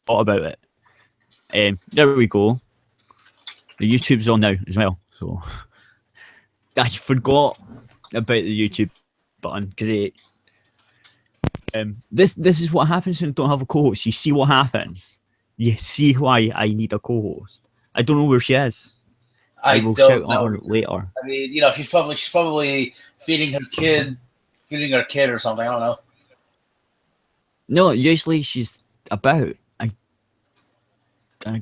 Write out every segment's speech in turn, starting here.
about it. There we go. The YouTube's on now as well. So I forgot about the YouTube button. Great. This is what happens when I don't have a co-host. You see what happens. You see why I need a co-host. I don't know where she is. I will shout at her later. I mean, she's probably feeding her kid or something. I don't know. No, usually she's about. I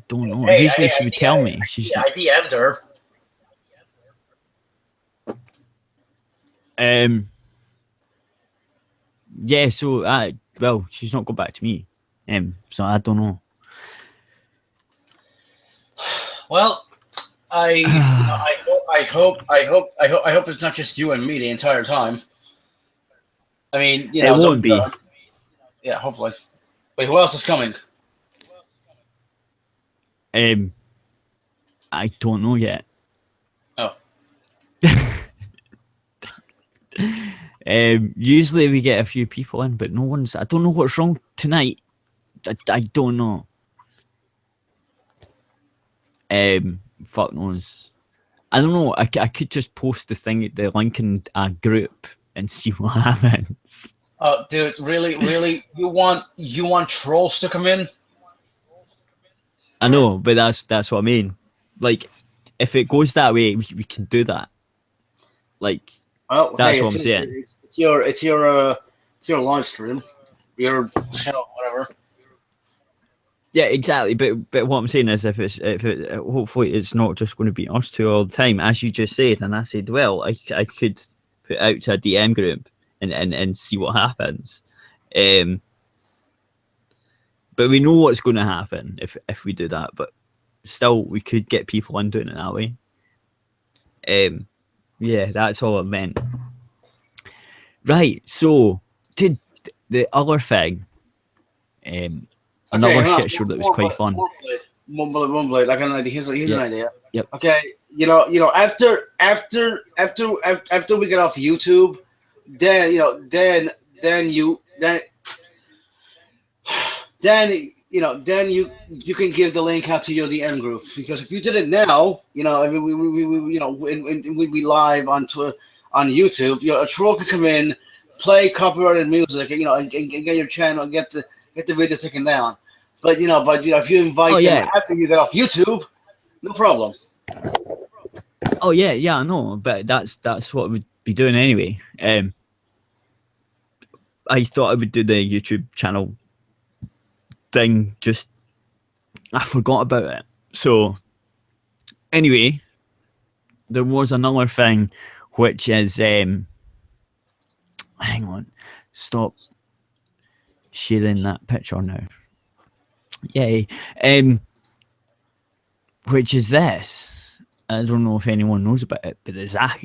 don't know. Usually she would tell me. I DM'd her. Yeah, so well, she's not got back to me. So I don't know. Well, I hope it's not just you and me the entire time. I mean, it won't be. Yeah, hopefully. Wait, who else is coming? I don't know yet. Oh. Usually we get a few people in, but no one's. I don't know what's wrong tonight. I don't know. Fuck knows. I don't know. I could just post the link in a group and see what happens. Oh, dude, really, you want trolls to come in? I know, but that's what I mean. Like, if it goes that way, we can do that. Like, that's what I'm saying. It's your live stream, your channel, whatever. Yeah, exactly. But what I'm saying is, if it hopefully it's not just going to be us two all the time, as you just said, and I said, well, I could put out to a DM group and see what happens. But we know what's going to happen if we do that. But still, we could get people in doing it that way. Yeah, that's all it meant. Right. So, did the other thing, another shit show that was quite fun. One blade. Like an idea. Here's an idea. Yep. Okay. After we get off YouTube, then you can give the link out to your DM group, because if you did it now, we'd be live on YouTube. A troll could come in, play copyrighted music, and get your channel, get the video taken down. But if you invite them after you get off YouTube, no problem. Oh yeah, I know, but that's what we'd be doing anyway. I thought I would do the YouTube channel thing, just I forgot about it. So anyway, there was another thing, which is hang on, stop sharing that picture now. Yay. Which is this. I don't know if anyone knows about it, but the Zach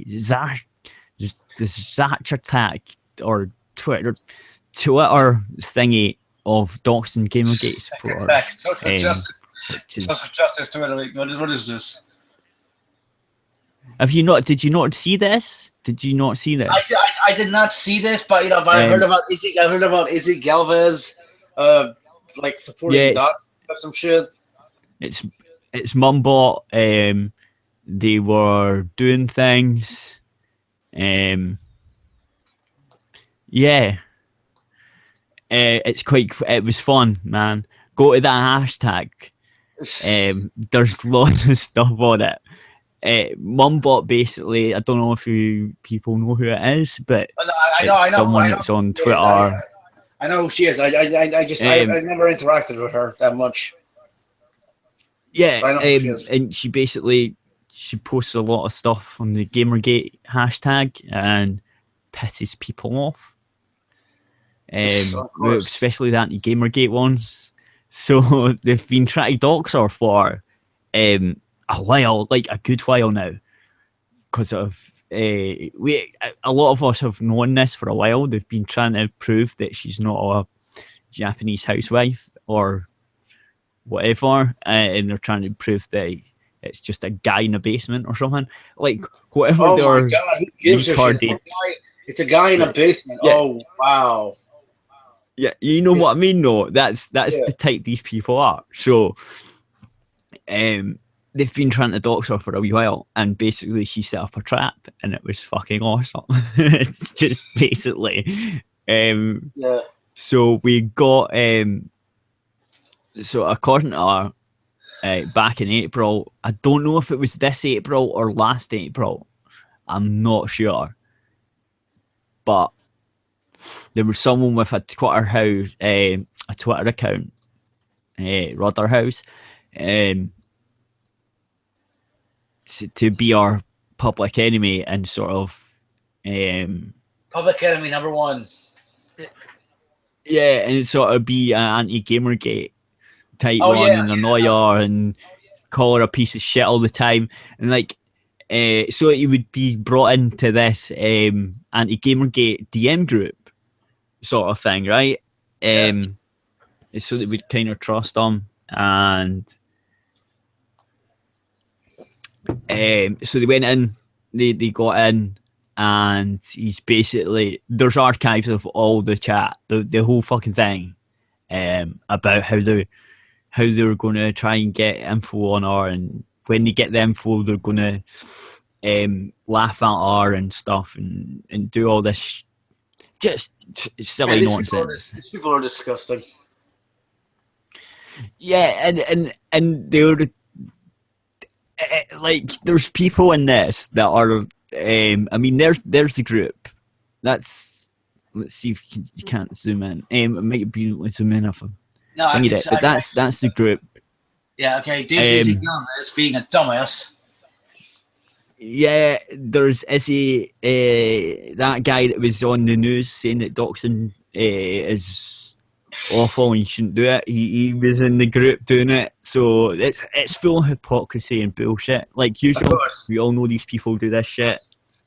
attack or Twitter thingy of doxing Gamergate supporters. Social justice. Social justice Twitter. What is this? Have you not? Did you not see this? Did you not see this? I did not see this, but I heard about Izzy. I heard about Izzy Galvez, supporting docs or some shit. It's Mumbot. They were doing things. Yeah. It was fun, man. Go to that hashtag. There's lots of stuff on it. Mumbot, basically, I don't know if people know who it is, but I know someone that's on Twitter. I know who she is. I never interacted with her that much. Yeah, and she posts a lot of stuff on the Gamergate hashtag and pisses people off. Especially the anti-Gamergate ones. So they've been trying to dox her for a while, like a good while now, because of a lot of us have known this for a while. They've been trying to prove that she's not a Japanese housewife or whatever, and they're trying to prove that it's just a guy in a basement or something, like whatever. Oh my god, who gives a shit? It's a guy in a basement. Yeah. Oh wow. Yeah, you know what I mean, though. That's the type these people are. So, they've been trying to dox her for a wee while, and basically she set up a trap, and it was fucking awesome. It's just basically, So we got, so according to her, back in April, I don't know if it was this April or last April. I'm not sure, but there was someone with a Twitter house, a Twitter account, Rudder House, to be our public enemy and sort of public enemy number one. Yeah, and sort of be an anti-Gamergate type one and annoy her and call her a piece of shit all the time, and like, so he would be brought into this anti-Gamergate DM group sort of thing, right? So that we'd kind of trust him, and so they went in, they got in, and he's basically, there's archives of all the chat, the whole fucking thing, about how they were going to try and get info on her, and when they get the info, they're going to laugh at her and stuff, and do all this just silly nonsense. These people are disgusting. Yeah, and they were like, there's people in this that are, I mean, there's a group. Let's see if you can't zoom in. It might be zoom in if I need it, but that's the group. Yeah, okay. Izzy Gomez being a dumbass. Yeah, there's Izzy, that guy that was on the news saying that doxing is awful and you shouldn't do it. He was in the group doing it, so it's full of hypocrisy and bullshit. Like, usually, we all know these people do this shit.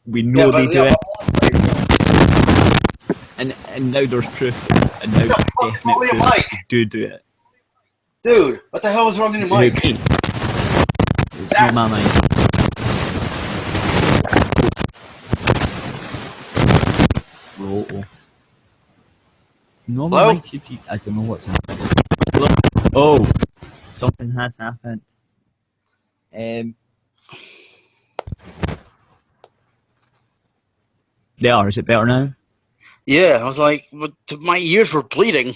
We know they do it, and now there's proof, and now there's definite proof they do it. Dude, what the hell was wrong in your mic? It's not my mic. No, my mic should be, I don't know what's happening. Oh, something has happened. There, is it better now? Yeah, I was like, but my ears were bleeding.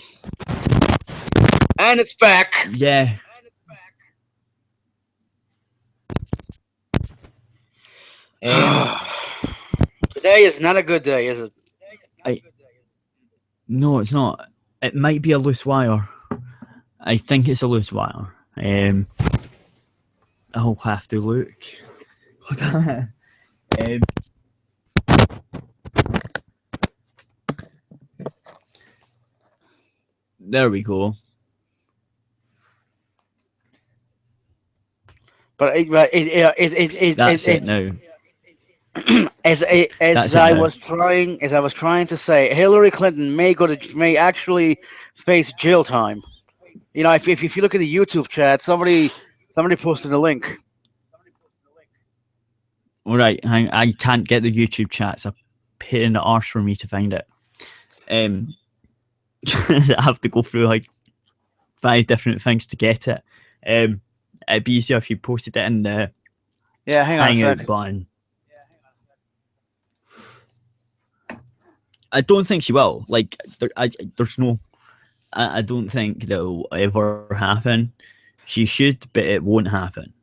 And it's back. Yeah. Today is not a good day, is it? No, it's not. It might be a loose wire. I think it's a loose wire. I'll have to look. Hold on. There we go. But that's it now. As I was trying to say, Hillary Clinton may actually face jail time. You know, if you look at the YouTube chat, somebody posted a link. All right, I can't get the YouTube chat. It's a pain in the arse for me to find it. I have to go through like 5 different things to get it. It'd be easier if you posted it in the Hangout button. I don't think she will. Like, there's no. I don't think that will ever happen. She should, but it won't happen.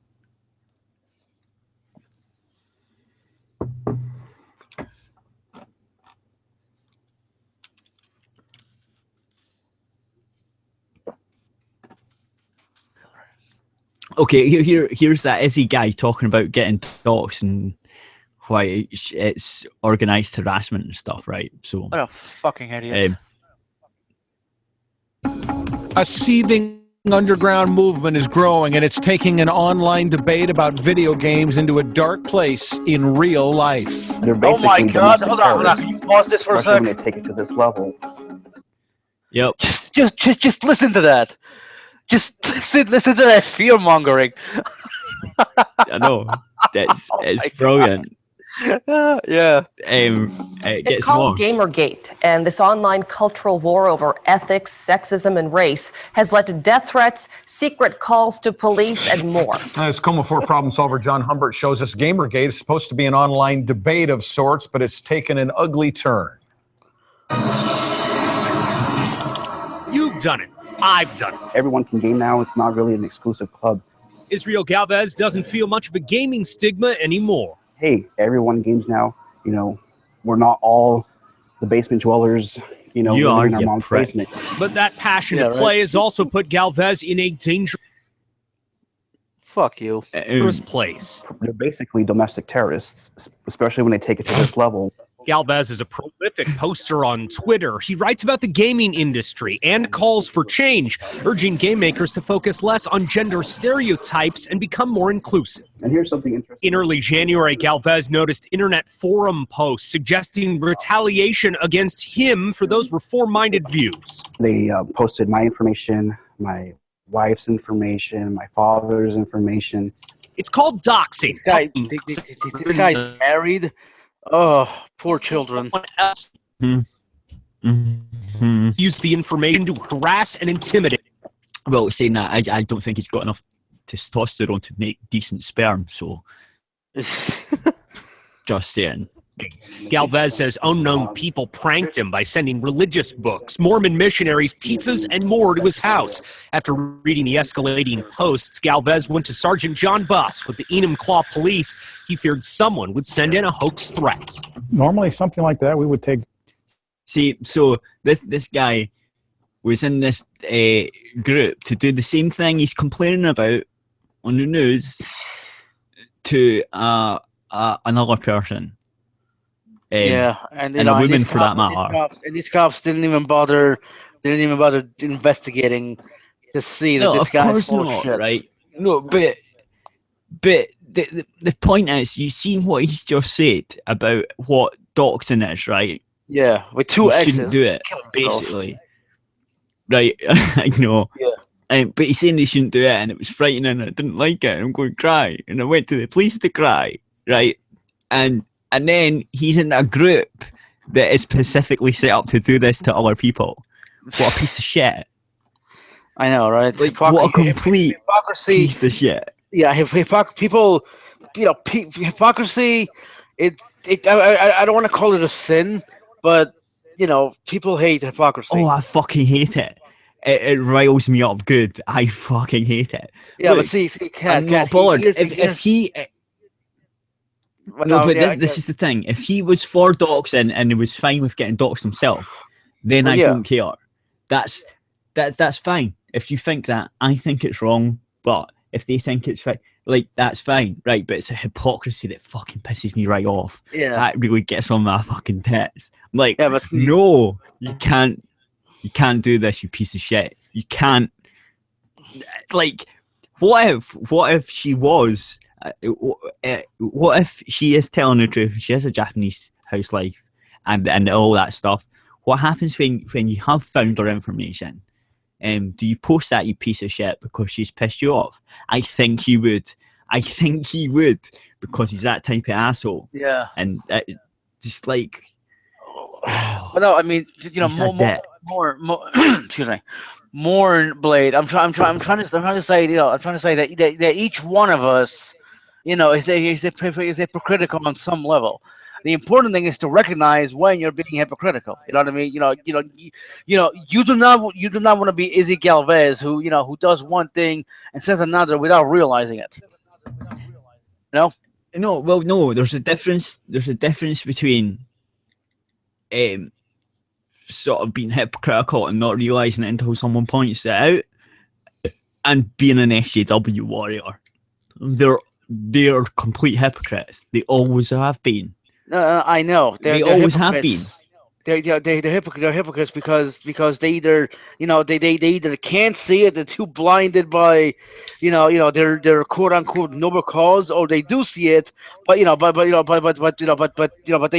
Okay, here's that Izzy guy talking about getting doxed and why it's organised harassment and stuff, right? So what a fucking idiot. A seething underground movement is growing, and it's taking an online debate about video games into a dark place in real life. Oh my God! Hold on. Pause this for a second. When they take it to this level. Yep. Just listen to that. Just listen to that fear mongering. I know. It's brilliant. Yeah. It's called Gamergate, and this online cultural war over ethics, sexism, and race has led to death threats, secret calls to police, and more. As Coma 4 problem solver John Humbert shows us, Gamergate is supposed to be an online debate of sorts, but it's taken an ugly turn. You've done it. I've done it. Everyone can game now. It's not really an exclusive club. Israel Galvez doesn't feel much of a gaming stigma anymore. Hey, everyone games now. You know, we're not all the basement dwellers, you know, living in our mom's basement. But that passion to play has also put Galvez in a dangerous place. They're basically domestic terrorists, especially when they take it to this level. Galvez is a prolific poster on Twitter. He writes about the gaming industry and calls for change, urging game makers to focus less on gender stereotypes and become more inclusive. And here's something interesting. In early January, Galvez noticed internet forum posts suggesting retaliation against him for those reform-minded views. They posted my information, my wife's information, my father's information. It's called doxing. This guy's married. Oh, poor children. Use the information to harass and intimidate. Well, saying that, I don't think he's got enough testosterone to make decent sperm, so... Just saying. Galvez says unknown people pranked him by sending religious books, Mormon missionaries, pizzas, and more to his house. After reading the escalating posts, Galvez went to Sergeant John Buss with the Enumclaw Police. He feared someone would send in a hoax threat. Normally, something like that we would take. See, so this guy was in this group to do the same thing he's complaining about on the news to another person. And a woman for that matter. And these cops didn't even bother investigating to see that this guy's full of shit. Right? No, but the point is, you've seen what he's just said about what doxing is, right? Yeah, with two X's. Shouldn't do it, basically. Right? I know. Yeah. But he's saying they shouldn't do it, and it was frightening, and I didn't like it, and I'm going to cry. And I went to the police to cry, right? And then he's in a group that is specifically set up to do this to other people. What a piece of shit. I know, right? Like, what a complete piece of shit. Yeah, people, you know, hypocrisy, I don't want to call it a sin, but, you know, people hate hypocrisy. Oh, I fucking hate it. It riles me up good. I fucking hate it. Yeah, Look, but see, I'm not bothered. If he... No, but this is the thing. If he was for doxing and he was fine with getting doxed himself, then I don't care. That's fine. If you think that, I think it's wrong. But if they think it's fine, like, that's fine, right? But it's a hypocrisy that fucking pisses me right off. Yeah, that really gets on my fucking tits. I'm like, no, you can't do this, you piece of shit. You can't. Like, what if she was? What if she is telling the truth? She has a Japanese house life and all that stuff. What happens when you have found her information? Do you post that, you piece of shit, because she's pissed you off? I think he would. Because he's that type of asshole. Yeah. And just like. Well, no, I mean, you know, more. Excuse me. More Blade. I'm trying to say, you know, that each one of us, you know, is hypocritical on some level. The important thing is to recognize when you're being hypocritical. You know what I mean? You do not want to be Izzy Galvez, who does one thing and says another without realizing it. No. No. Well, no. There's a difference. There's a difference between, sort of being hypocritical and not realizing it until someone points it out, and being an SJW warrior. They're complete hypocrites. They always have been. I know. They always have been. They're hypocrites because they either either can't see it, they're too blinded by their quote unquote noble cause, or they do see it, but they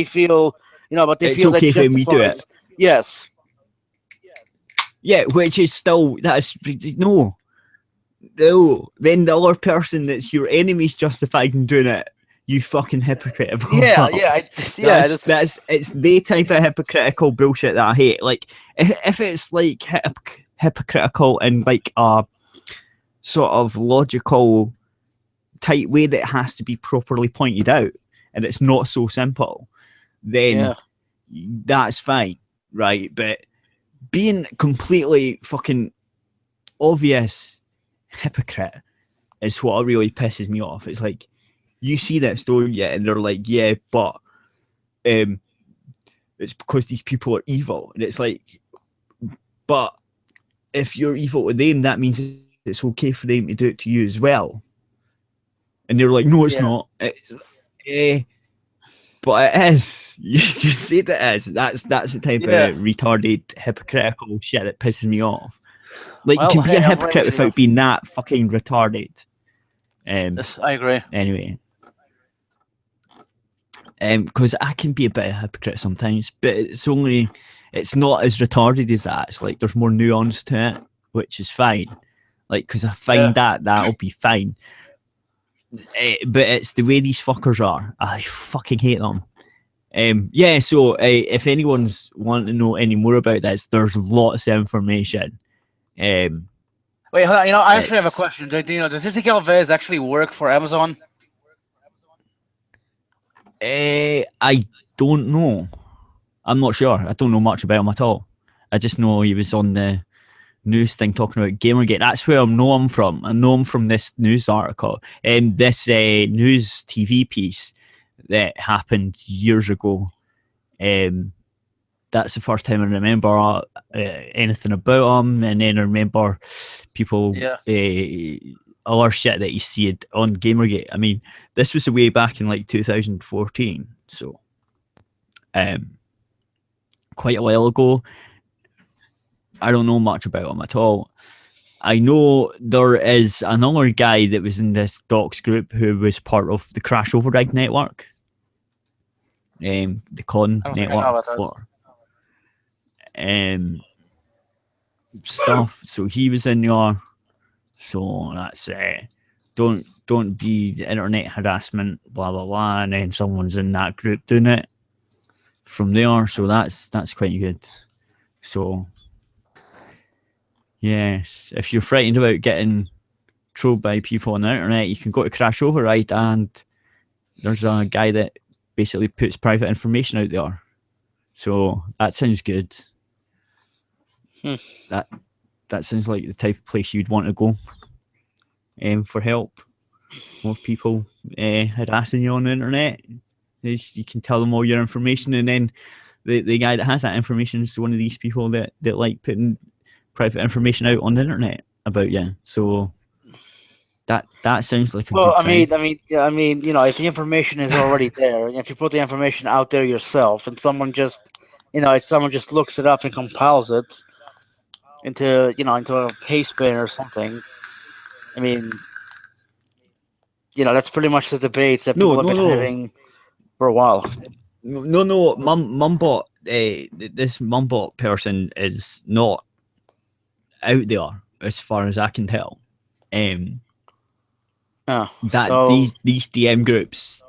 feel it's okay when we do it. Yes. Yeah, which is still no. Then the other person that's your enemy's justified in doing it. You fucking hypocrite. That's it's the type of hypocritical bullshit that I hate. Like, if it's like hypocritical in like a sort of logical tight way that has to be properly pointed out, and it's not so simple, then that's fine, right? But being completely fucking obvious hypocrite is what really pisses me off. It's like, you see that story, and they're like, yeah, but it's because these people are evil. And it's like, but if you're evil to them, that means it's okay for them to do it to you as well. And they're like, no, it's not. It's, but it is. You said it is. That's the type of retarded, hypocritical shit that pisses me off. Like, you can be a hypocrite without being that fucking retarded. Yes, I agree. Anyway. Because I can be a bit of a hypocrite sometimes, but it's not as retarded as that. It's like there's more nuance to it, which is fine. Like, because I find that'll be fine. But it's the way these fuckers are. I fucking hate them. So if anyone's wanting to know any more about this, there's lots of information. Wait, hold on. I actually have a question. Does this Galvez actually work for Amazon? I don't know. I'm not sure. I don't know much about him at all. I just know he was on the news thing talking about Gamergate. That's where I know him from. I know him from this news article and this news TV piece that happened years ago. That's the first time I remember anything about him, and then I remember people other shit that you see on Gamergate. I mean, this was way back in like 2014, so quite a while ago. I don't know much about him at all. I know there is another guy that was in this docs group who was part of the Crash Override network, the con network for stuff. So he was in there. So that's don't be the internet harassment, blah blah blah, and then someone's in that group doing it from there. So that's quite good. So yes, if you're frightened about getting trolled by people on the internet, you can go to Crash Override, and there's a guy that basically puts private information out there. So that sounds good. That sounds like the type of place you'd want to go for help. More people harassing you on the internet. You can tell them all your information, and then the guy that has that information is one of these people that like putting private information out on the internet about you. So that sounds like a good thing. I mean, if the information is already there, if you put the information out there yourself, and someone just looks it up and compiles it into a paste bin or something. I mean, that's pretty much the debates that people have been having for a while. Mumbot, this Mumbot person is not out there as far as I can tell. These DM groups,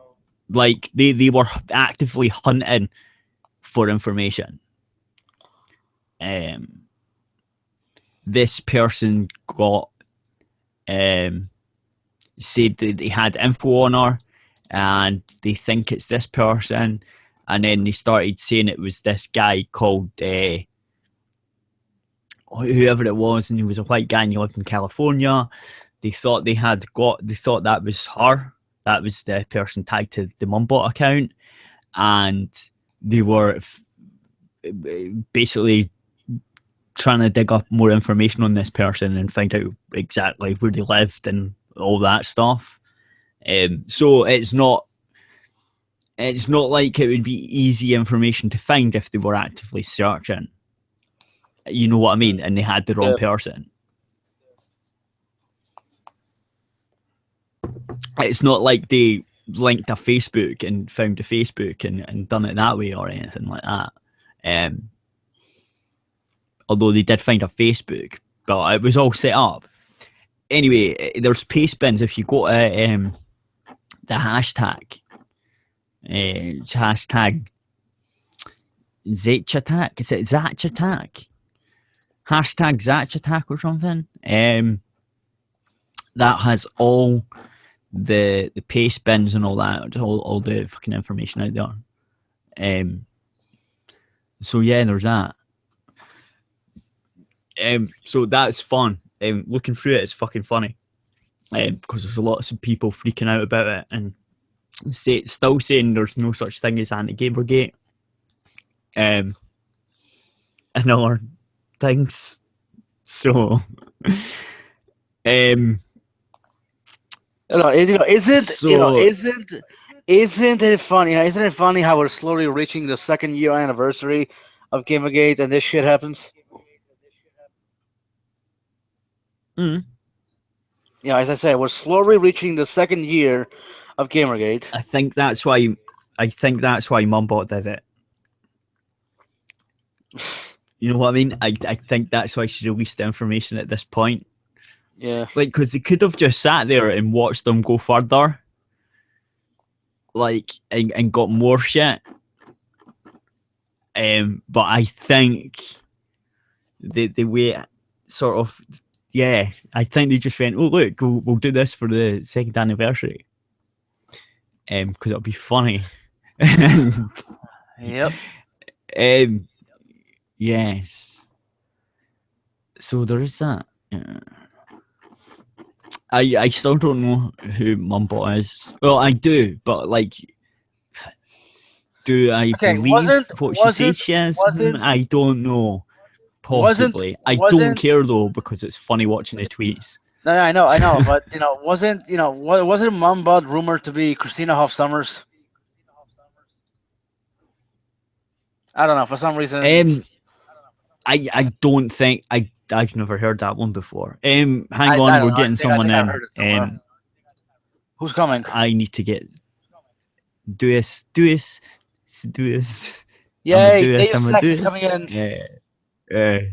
like they were actively hunting for information. This person got said that they had info on her, and they think it's this person, and then they started saying it was this guy called whoever it was, and he was a white guy and he lived in California. They thought that was her. That was the person tagged to the Mumbot account, and they were basically trying to dig up more information on this person and find out exactly where they lived and all that stuff. So it's not like it would be easy information to find if they were actively searching. You know what I mean? And they had the wrong person. It's not like they linked a Facebook and found a Facebook and done it that way or anything like that. Although they did find a Facebook, but it was all set up. Anyway, there's paste bins. If you go to the hashtag It's hashtag Zatch Attack. Is it Zatch Attack? Hashtag Zatch Attack or something. That has all the paste bins and all that, all the fucking information out there. So yeah, there's that. So that's fun. Looking through it, it's fucking funny. Because there's lots of people freaking out about it and still saying there's no such thing as anti-Gamergate. And other things. So isn't it funny? Isn't it funny how we're slowly reaching the second year anniversary of Gamergate and this shit happens? Yeah, as I said, we're slowly reaching the second year of Gamergate. I think that's why Mumbot did it. You know what I mean? I think that's why she released the information at this point. Yeah. Like, because they could have just sat there and watched them go further. Like, and got more shit. But I think the way sort of, yeah, I think they just went, oh, look, we'll do this for the second anniversary. Because it'll be funny. Yep. Yes. So there is that. I still don't know who Mumbot is. Well, I do, but like, do I believe what she says she is? I don't know. Possibly. I don't care though, because it's funny watching the tweets. No, I know, but wasn't Mumbot rumored to be Christina Hoff Sommers? I don't know, for some reason. I don't think I've never heard that one before. Hang on, we're getting someone in. Who's coming? I need to get do this. Yay! Dave Flex is coming in.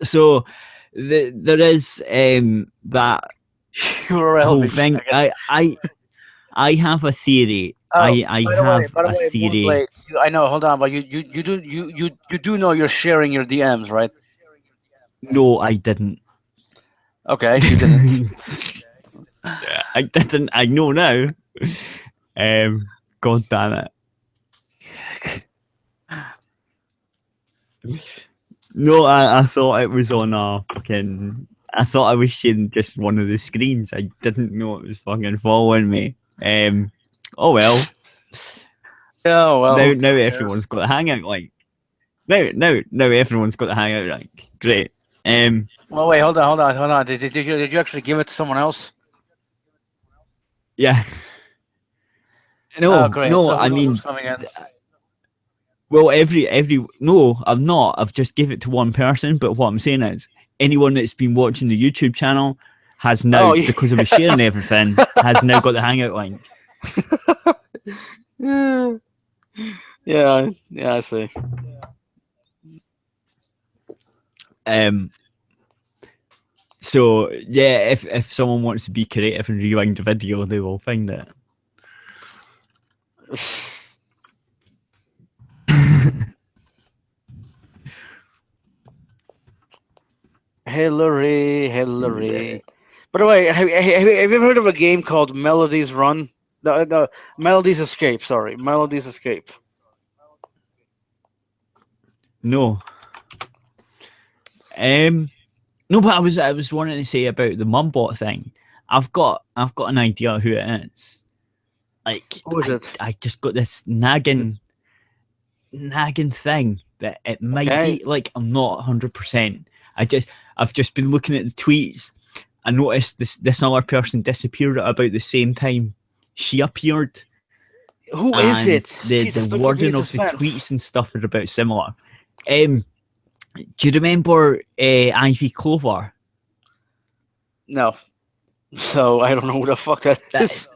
So there is that whole thing. I have a theory. I have a theory. I know. Hold on, but you do know you're sharing your DMs, right? No, I didn't. Okay, you didn't. I didn't. I know now. God damn it. No, I thought it was on a fucking. I thought I was seeing just one of the screens. I didn't know it was fucking following me. Oh well. Oh well. Now everyone's got the hangout link. Now everyone's got the hangout link. Great. Well, wait, hold on. Did you actually give it to someone else? Yeah. No, great. no. So I mean, who's coming in? well, every no, I've not. I've just give it to one person. But what I'm saying is, anyone that's been watching the YouTube channel has now, because of the sharing everything, has now got the hangout link. Yeah, I see. So yeah, if someone wants to be creative and rewind the video, they will find it. Hillary. By the way, have you ever heard of a game called Melody's Run? No, Melody's Escape. Sorry, Melody's Escape. No. No, but I was wanting to say about the Mumbot thing. I've got an idea who it is. Like, who is it? I just got this nagging thing that it might be. Like, I'm not 100%. I've just been looking at the tweets. I noticed this other person disappeared at about the same time she appeared. Who is it? The wording of the tweets and stuff are about similar. Do you remember Ivy Clover? No. So I don't know who the fuck that is.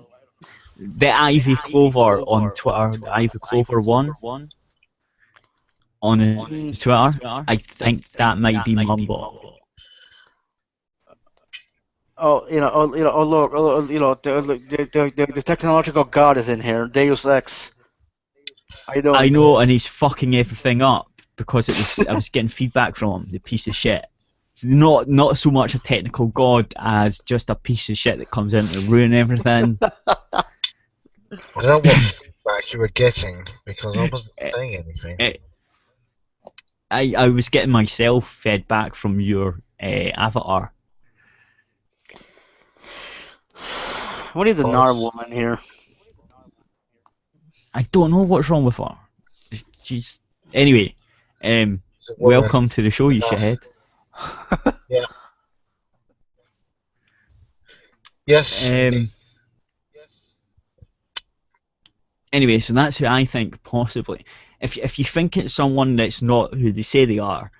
The Ivy Clover on Twitter, the Ivy Clover one on Twitter. I think that might be Mumbot. the technological god is in here. Deus Ex. I know, and he's fucking everything up because I was getting feedback from him, the piece of shit. It's not so much a technical god as just a piece of shit that comes in to ruin everything. I don't know what feedback you were getting because I wasn't saying anything. I was getting myself fed back from your avatar. We need the Nar woman here. I don't know what's wrong with her. She's anyway. Welcome to the show, you shithead. Yeah. Yes. Anyway, so that's who I think possibly. If you think it's someone that's not who they say they are,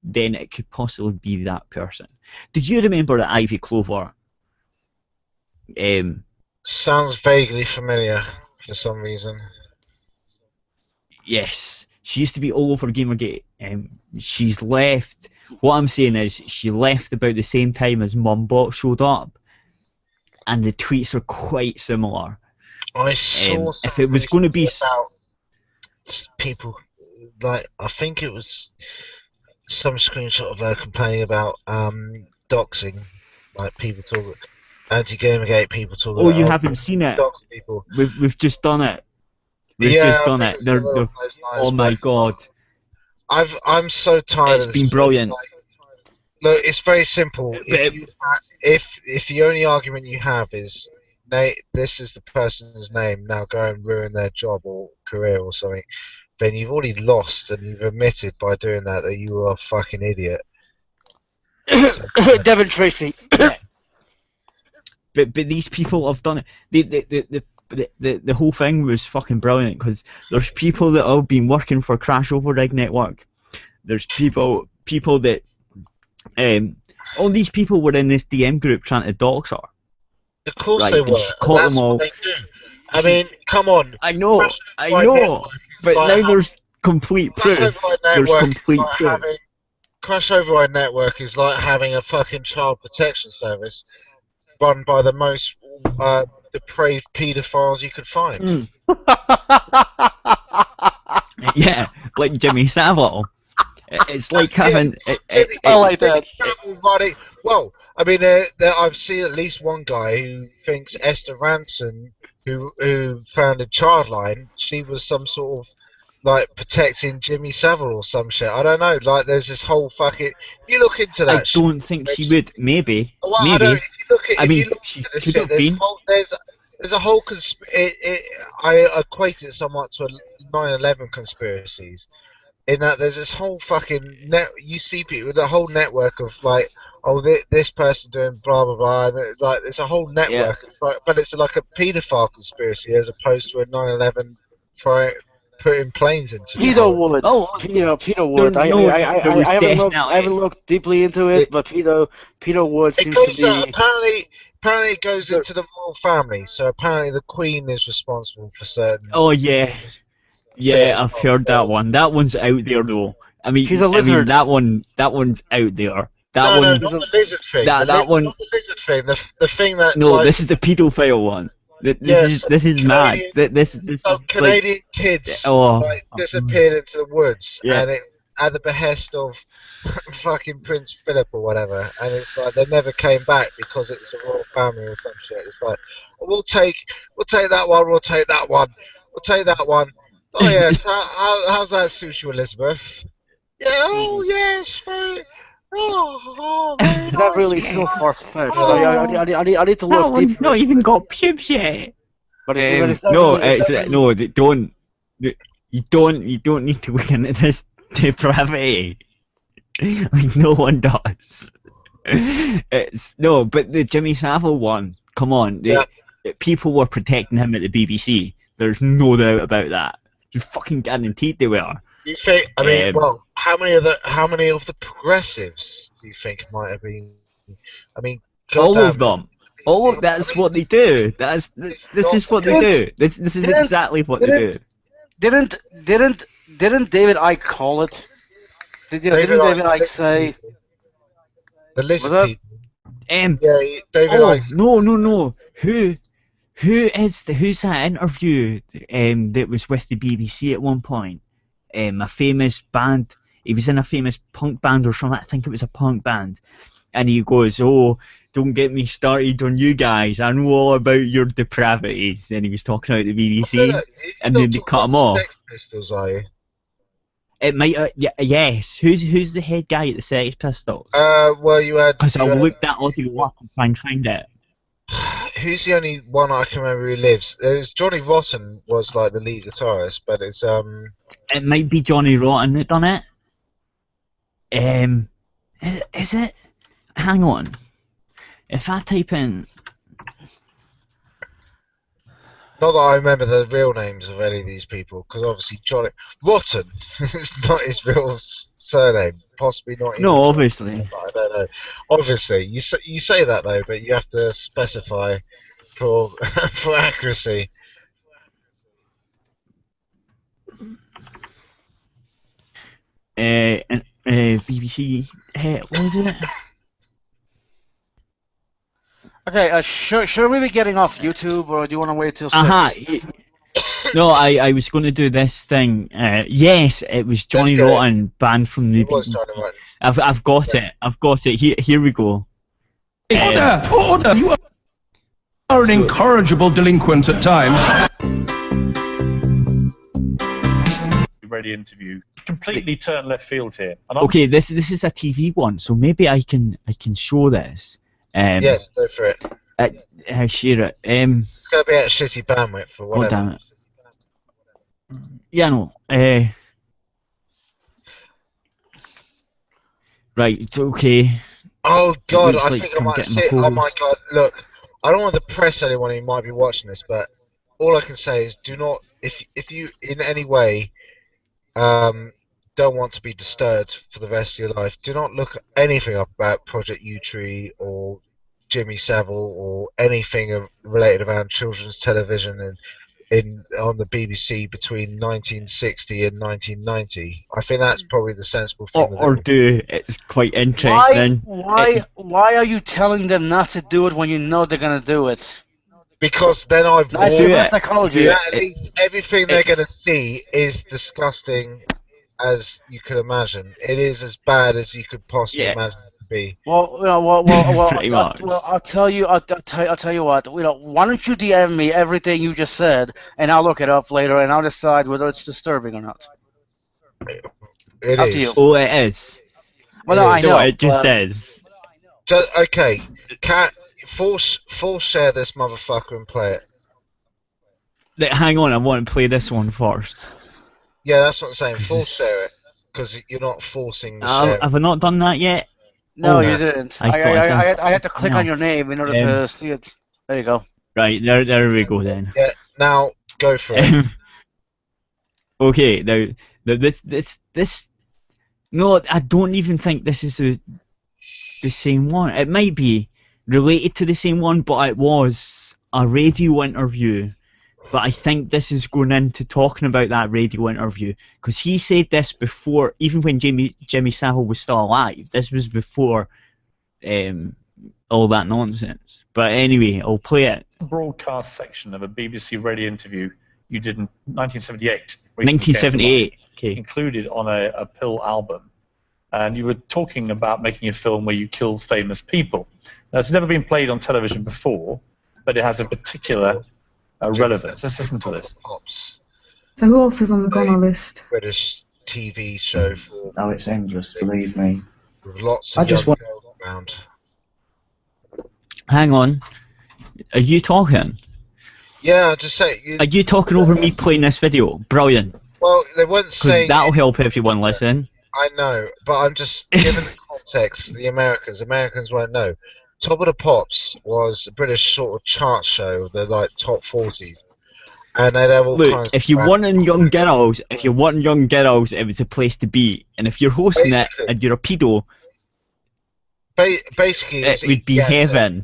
then it could possibly be that person. Do you remember that Ivy Clover? Sounds vaguely familiar for some reason. Yes, she used to be all over Gamergate. She's left. What I'm saying is, she left about the same time as Mumbot showed up, and the tweets are quite similar. I saw if it was going to be about people, like I think it was some screenshot of her complaining about doxing, like people talk anti-Gamergate people talk. Oh, you haven't seen it? Dox people. We've just done it. We've just done it. They're, oh my god. I'm so tired. It's been brilliant. Look, it's very simple. If the only argument you have is this is the person's name, now go and ruin their job or career or something, then you've already lost, and you've admitted by doing that you are a fucking idiot. Devin Tracy. But these people have done it. The whole thing was fucking brilliant because there's people that have been working for Crash Override Network. There's people that all these people were in this DM group trying to dox her. Of course they were. Caught them all. They do. I mean, come on. I know. But now there's complete proof. There's complete proof. Crash Override Network is like having a fucking child protection service run by the most depraved paedophiles you could find. Yeah, like Jimmy Savile. It's like having. I like that. Well, I mean, I've seen at least one guy who thinks Esther Ranson, who founded Childline, she was some sort of like protecting Jimmy Savile or some shit. I don't know. Like, there's this whole fucking. You look into that. I don't think she would. Maybe. Well, maybe. If you look at she this could shit, have been. There's a whole I equate it somewhat to a 9/11 conspiracies, in that there's this whole fucking you see people with a whole network of like, oh, this person doing blah blah blah. And like, there's a whole network. Yeah. It's like, but it's like a paedophile conspiracy as opposed to a 9/11 for putting planes into. Peter Wood. Oh, Peter Wood. I haven't looked deeply into it, but Peter Wood seems to be. Apparently it goes into the royal family, so apparently the Queen is responsible for certain. Oh yeah, I've heard that one. That one's out there though. I mean, she's a lizard. That one's out there. No, not the lizard thing. That one. Not the lizard thing. The thing that. No, like, this is the pedophile one. This is mad. This Canadian kids disappeared into the woods, and it at the behest of fucking Prince Philip or whatever, and it's like they never came back because it's a royal family or some shit. It's like, we'll take that one, we'll take that one. Oh yes, how's that suit you, Elizabeth? Yeah, oh yes, very. Is that really so far-fetched? I need to look. That one's not even got pubes yet. But don't. You don't need to look into this depravity. Like no one does. But the Jimmy Savile one. Come on, people were protecting him at the BBC. There's no doubt about that. You fucking guaranteed they were. You think? I mean, well, how many of the progressives do you think might have been? I mean, all of them. That's what they do. This is what they do. This is exactly what they do. Didn't David Icke call it? Didn't David Icke say the lizard people? David likes. No. Who's that interview that was with the BBC at one point? A famous band. He was in a famous punk band or something. I think it was a punk band. And he goes, "Oh, don't get me started on you guys. I know all about your depravities." And he was talking about the BBC, and then they cut him off. Sex Pistols, are you? It might, yes. Who's the head guy at the Sex Pistols? Well, you had. Because I'll look that audio up and try and find it. Who's the only one I can remember who lives? There's Johnny Rotten was like the lead guitarist, but it's It might be Johnny Rotten that done it. Is it? Hang on. If I type in. Not that I remember the real names of any of these people, because obviously Johnny Rotten is not his real surname. Possibly not. Even No, obviously. I don't know. Obviously, you say that though, but you have to specify for for accuracy. BBC. What is it? Okay, should we be getting off YouTube, or do you want to wait till 6? No, I was going to do this thing. Yes, it was Johnny Rotten, banned from the. It was Johnny Rotten. I've got it. Here we go. Order! You are an incorrigible delinquent at times. Radio interview. Completely turn left field here. Okay, this is a TV one, so maybe I can show this. Yes, go for it. Share it. It's going to be at shitty bandwidth for whatever. God damn it. Yeah, no. Right, it's okay. Oh God, I like think I might see. Oh my God, look! I don't want to depress anyone who might be watching this, but all I can say is, do not, if you in any way don't want to be disturbed for the rest of your life, do not look anything up about Project U-Tree or Jimmy Savile or anything related around children's television on the BBC between 1960 and 1990. I think that's probably the sensible thing. Or do. It's quite interesting. Why are you telling them not to do it when you know they're going to do it? Because then I've warned psychology. Everything they're going to see is disgusting as you could imagine. It is as bad as you could possibly imagine it to be. Well, I'll tell you what. Why don't you DM me everything you just said, and I'll look it up later, and I'll decide whether it's disturbing or not. It up is. To you. Oh, it is. Well, no, I know. It just is. Okay, Cat. Force share this motherfucker and play it. Hang on, I want to play this one first. Yeah, that's what I'm saying. Force share it, because you're not forcing the share. Have I not done that yet? No, you didn't. I had to click on your name in order to see it. There you go. Right, there we go then. Yeah, now go for it. Okay, now this. No, I don't even think this is the same one. It might be related to the same one, but it was a radio interview. But I think this is going into talking about that radio interview, because he said this before, even when Jimmy Savile was still alive. This was before all that nonsense. But anyway, I'll play it. Broadcast section of a BBC radio interview you did in 1978. 1978. Okay. Included on a Pill album. And you were talking about making a film where you kill famous people. Now, it's never been played on television before, but it has a particular relevance. Let's listen to this. So who else is on the Goner list? British TV show for... Oh, it's endless, believe me. With lots of young girls around. Hang on. Are you talking? Yeah, I'll just say... Are you talking over me playing this video? Brilliant. Well, they weren't saying... Because that'll help everyone listen. I know, but I'm just giving the context. The Americans won't know. Top of the Pops was a British sort of chart show, the like top 40s, and they'd have all kinds. If you wanted young girls, it was a place to be. And if you're hosting it and you're a pedo, basically, it would be heaven,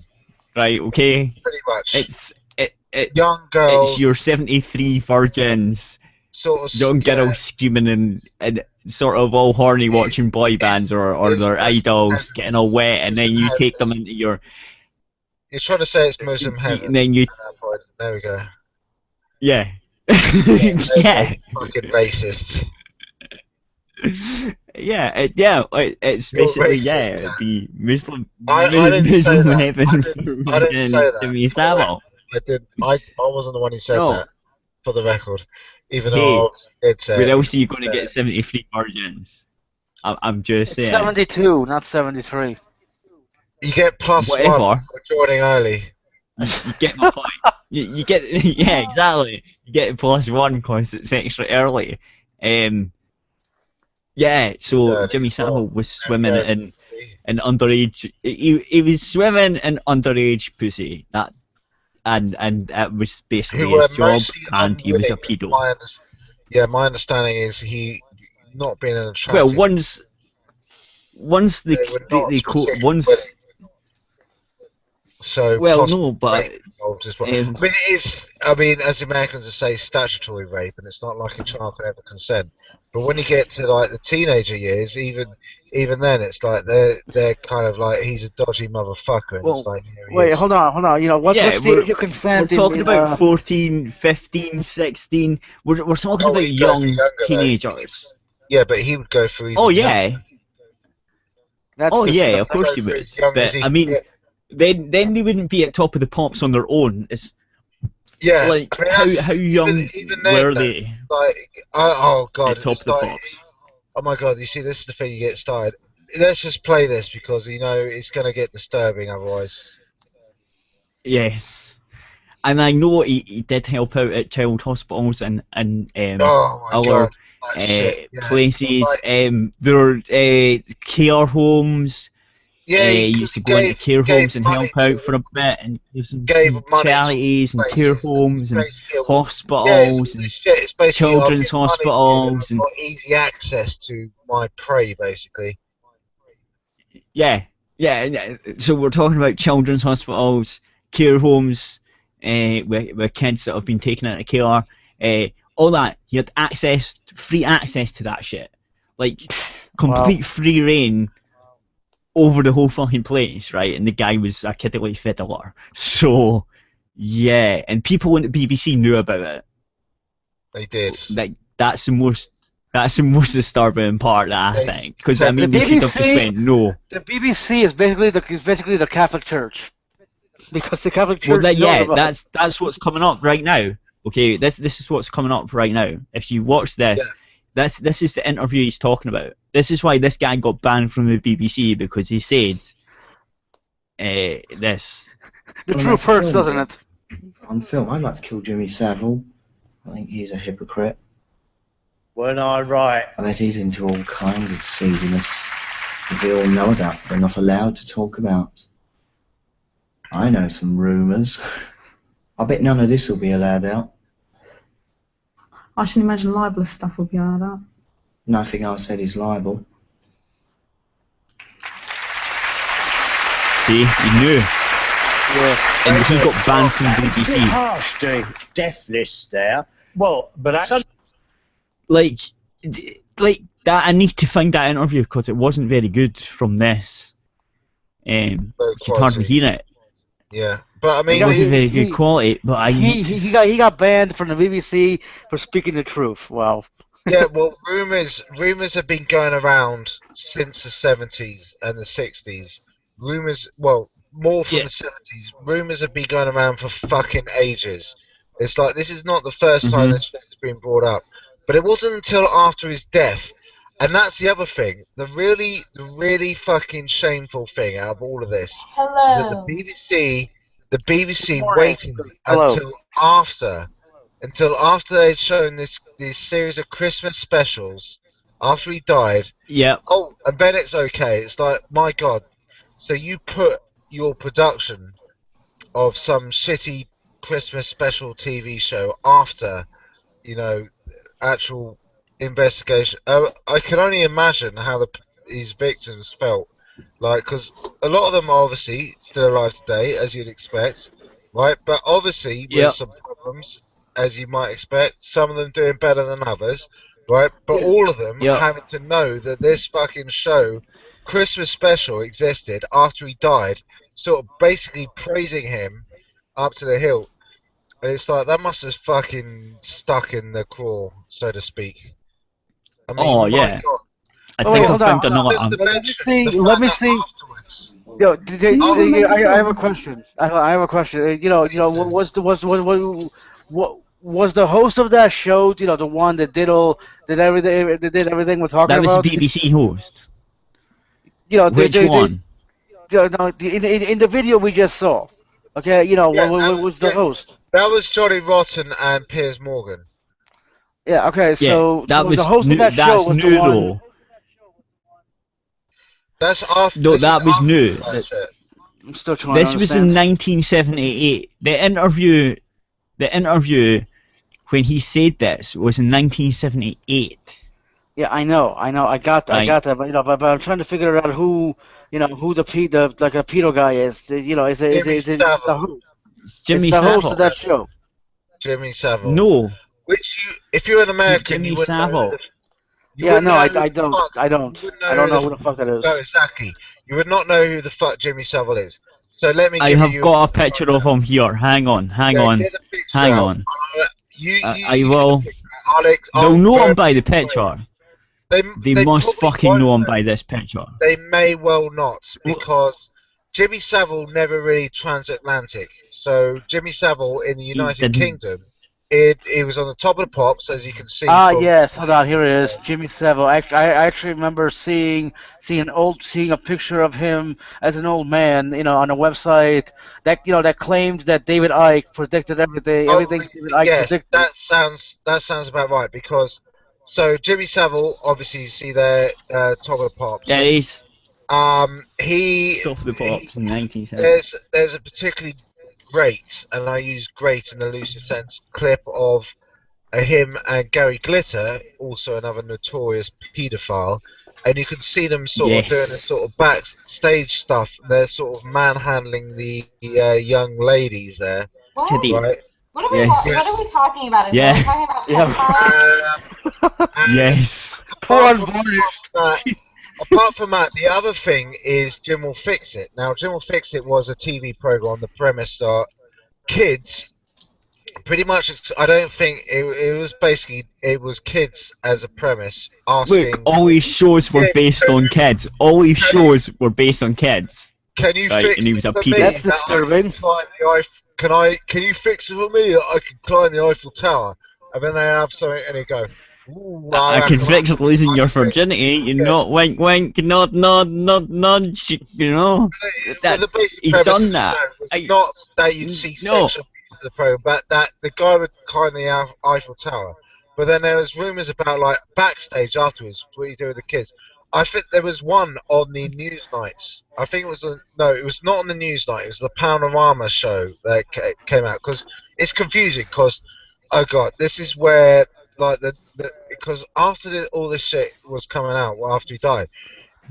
right? Okay. Pretty much. It's young girls. It's your 73 virgins young girls screaming and sort of all horny watching boy bands or their idols getting all wet, and then you take them into your. You're trying to say it's Muslim heaven. And then you. At that point. There we go. Yeah. Yeah. Fucking racist. It's basically the Muslim heaven. I didn't say that. Jimmy Savile. I wasn't the one who said that. For the record, even though it's. Where else are you going to get 73 virgins? I'm just saying. 72, not 73. You get plus whatever. One for joining early. You get my point. You get exactly. You get +1 because it's extra early. So Jimmy Savile was swimming in underage. He was swimming in underage pussy. And it was basically his job, and he was a pedo. My understanding is he not being an attractive. Well, once they quote once. So well, no, but I mean, as Americans would say, statutory rape, and it's not like a child can ever consent. But when you get to like the teenager years, even then, it's like they're kind of like he's a dodgy motherfucker. And it's like, wait, hold on. You know what's the age of consent? We're talking about 14, 15, 16. We're talking about young teenagers. Yeah, but he would go through. Of course he would. But I mean. Then they wouldn't be at top of the pops on their own. It's like how young were they? Like oh god, at top of the pops. Oh my god, you see, this is the thing you get started. Let's just play this because it's going to get disturbing otherwise. Yes, and I know he did help out at child hospitals and other places. There are care homes. He used to go into care homes and help out for a bit, and give some charities and care homes and hospitals and children's hospitals and easy access to my prey, basically. Yeah. So we're talking about children's hospitals, care homes, where kids that have been taken into care, all that. You had free access to that shit, like complete free reign over the whole fucking place, right? And the guy was a kiddly fiddler. So, yeah, and people in the BBC knew about it. They did. Like that's the most disturbing part, I think, because I mean, they could have just went no. The BBC is basically the Catholic Church, because the Catholic Church. Well, that's what's coming up right now. Okay, this is what's coming up right now. If you watch this. This is the interview he's talking about. This is why this guy got banned from the BBC, because he said this. The truth hurts, doesn't it? On film, I'd like to kill Jimmy Savile. I think he's a hypocrite. Weren't I right? I bet he's into all kinds of seediness that we all know about, but we're not allowed to talk about. I know some rumours. I bet none of this will be allowed out. I should imagine libelous stuff will be allowed out. Nothing I said is libel. See, he knew. Yeah. And he got banned from the BBC. Harsh doing death list there. Well, but actually, like that. I need to find that interview because it wasn't very good from this. You could hardly hear it. Yeah. But I mean, it wasn't very good quality. But he got banned from the BBC for speaking the truth. Wow. Yeah, well, rumors have been going around since the 70s and the 60s. Rumors, well, more from the 70s. Rumors have been going around for fucking ages. It's like this is not the first time this shit has been brought up, but it wasn't until after his death. And that's the other thing. The really fucking shameful thing out of all of this is that the BBC waited until after they'd shown this series of Christmas specials after he died. Yeah. Oh, and then it's okay. It's like, my God. So you put your production of some shitty Christmas special TV show after, actual investigation. I can only imagine how these victims felt. Like, because a lot of them are obviously still alive today, as you'd expect, right? But obviously with some problems, as you might expect. Some of them doing better than others, right? But all of them having to know that this fucking show, Christmas special, existed after he died, sort of basically praising him up to the hilt. And it's like, that must have fucking stuck in the craw, so to speak. I mean, my God. I think I've found another. Let me see. Yo, I have a question. I have a question. What was the host of that show? The one that did everything we're talking about. That was the BBC host. Which one? In the video we just saw. Okay, what was the host? That was Johnny Rotten and Piers Morgan. Yeah. Okay. So that was the host of that show was the one. That's after. No, that was new. I'm still trying. This was in 1978. The interview when he said this was in 1978. Yeah, I know. I got that. But I'm trying to figure out who the pedo guy is. Is it the host? Jimmy Savile. Savile. Host of that show. Jimmy Savile. No. If you're an American, Jimmy you wouldn't Savile. Yeah, no, I don't. I don't know who the fuck that is. No, exactly. You would not know who the fuck Jimmy Savile is. So let me. I have got a picture of him here. Hang on. Get the picture out. I will. Alex, they'll know him by the picture. They must fucking know him by this picture. They may well not, because Jimmy Savile never really transatlantic. So Jimmy Savile in the United Kingdom, it was on the top of the pops, as you can see. Yes, hold on, here it is, Jimmy Savile. I actually remember seeing a picture of him as an old man, on a website that claimed that David Icke predicted everything. David Icke predicted. That sounds about right, because Jimmy Savile, obviously you see there, top of the pops. Yeah, he's. Top of the pops in 1970. There's a particularly great, and I use great in the loosest sense, clip of him and Gary Glitter, also another notorious paedophile, and you can see them sort of doing this sort of backstage stuff. They're sort of manhandling the young ladies there. What? Right? What are we talking about? Are we talking about yes. Apart from that, the other thing is Jim Will Fix It. Now, Jim Will Fix It was a TV program on the premise that kids, pretty much, I don't think, it was basically, it was kids as a premise asking... Look, all these shows were based on kids. All these shows were based on kids. Can you fix and he was a it for me? That's disturbing. Can you fix it for me that I can climb the Eiffel Tower? And then they have something and they go... I can fix losing your virginity. You're not wink wink, not nudge. He's done that. Not that you'd see sexual the program, but that the guy would climb the Eiffel Tower. But then there was rumours about like backstage afterwards. What you do with the kids? I think there was one on the news nights. I think it was it was not on the news night. It was the Panorama show that came out, because it's confusing. Because oh god, this is where. Like because after all this shit was coming out, after he died,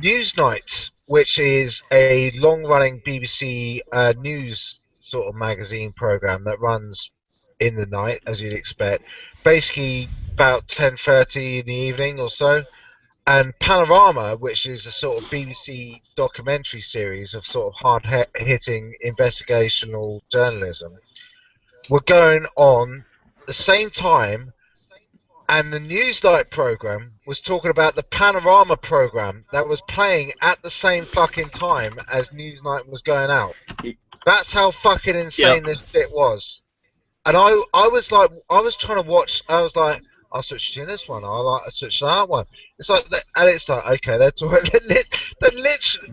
Newsnight, which is a long-running BBC news sort of magazine program that runs in the night, as you'd expect, basically about 10:30 in the evening or so, and Panorama, which is a sort of BBC documentary series of sort of hard-hitting investigational journalism, were going on the same time. And the Newsnight program was talking about the Panorama program that was playing at the same fucking time as Newsnight was going out. That's how fucking insane this shit was. And I was like, I was trying to watch. I was like, I'll switch to this one. I'll switch to that one. It's like, and it's like, okay, they're talking.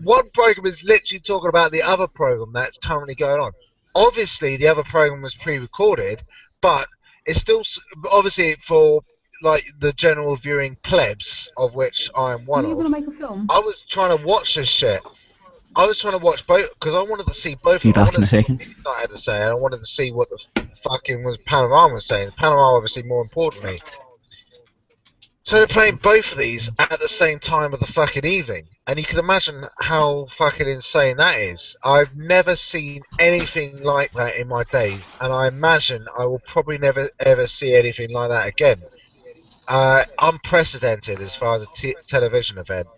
One program is literally talking about the other program that's currently going on. Obviously, the other program was pre-recorded, but it's still obviously for. Like the general viewing plebs, of which I am one of. Are you going to make a film? I was trying to watch this shit. I was trying to watch both because I wanted to see both of them. Back in a second. I had to say, and I wanted to see what the fucking was Panorama was saying. Panorama, obviously, more importantly. So they're playing both of these at the same time of the fucking evening. And you can imagine how fucking insane that is. I've never seen anything like that in my days, and I imagine I will probably never ever see anything like that again. Unprecedented as far as a television event.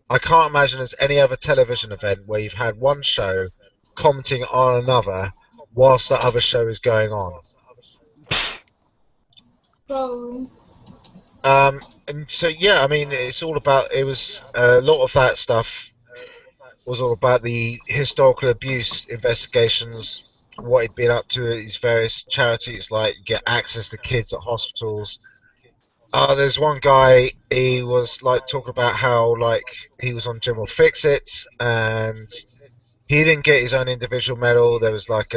I can't imagine there's any other television event where you've had one show commenting on another whilst the other show is going on. Probably. And so yeah, I mean, it's all about. It was a lot of that stuff was all about the historical abuse investigations, what he'd been up to at these various charities, like get access to kids at hospitals. There's one guy, he was like talking about how like he was on Jim Will Fix It, and he didn't get his own individual medal. There was like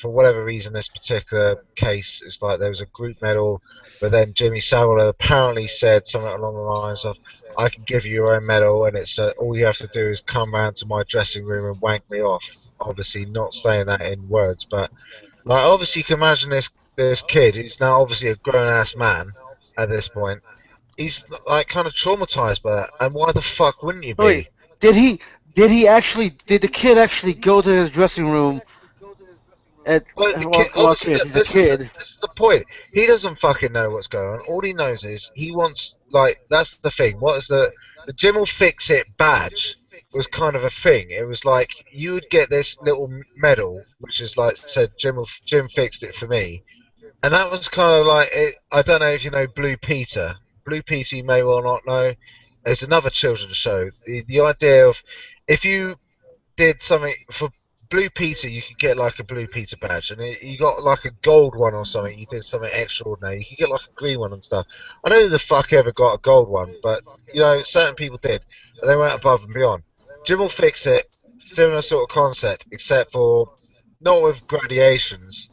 for whatever reason, this particular case, it's like there was a group medal, but then Jimmy Savile apparently said something along the lines of, I can give you your own medal, and it's all you have to do is come round to my dressing room and wank me off. Obviously not saying that in words, but like obviously you can imagine this kid who's now obviously a grown-ass man at this point. He's like kind of traumatized by that, and why the fuck wouldn't you be? Wait, did the kid actually go to his dressing room? This is the point. He doesn't fucking know what's going on. All he knows is he wants, like, that's the thing. What is the Jim Will Fix It badge was kind of a thing. It was like you would get this little medal, which is like said Jim fixed it for me, and that was kind of like it. I don't know if you know Blue Peter. Blue Peter, you may well not know. It's another children's show. The idea of if you did something for Blue Peter, you could get like a Blue Peter badge, and you got like a gold one or something. You did something extraordinary. You could get like a green one and stuff. I don't know who the fuck ever got a gold one, but you know certain people did. And they went above and beyond. Jim Will Fix It, similar sort of concept, except for not with gradations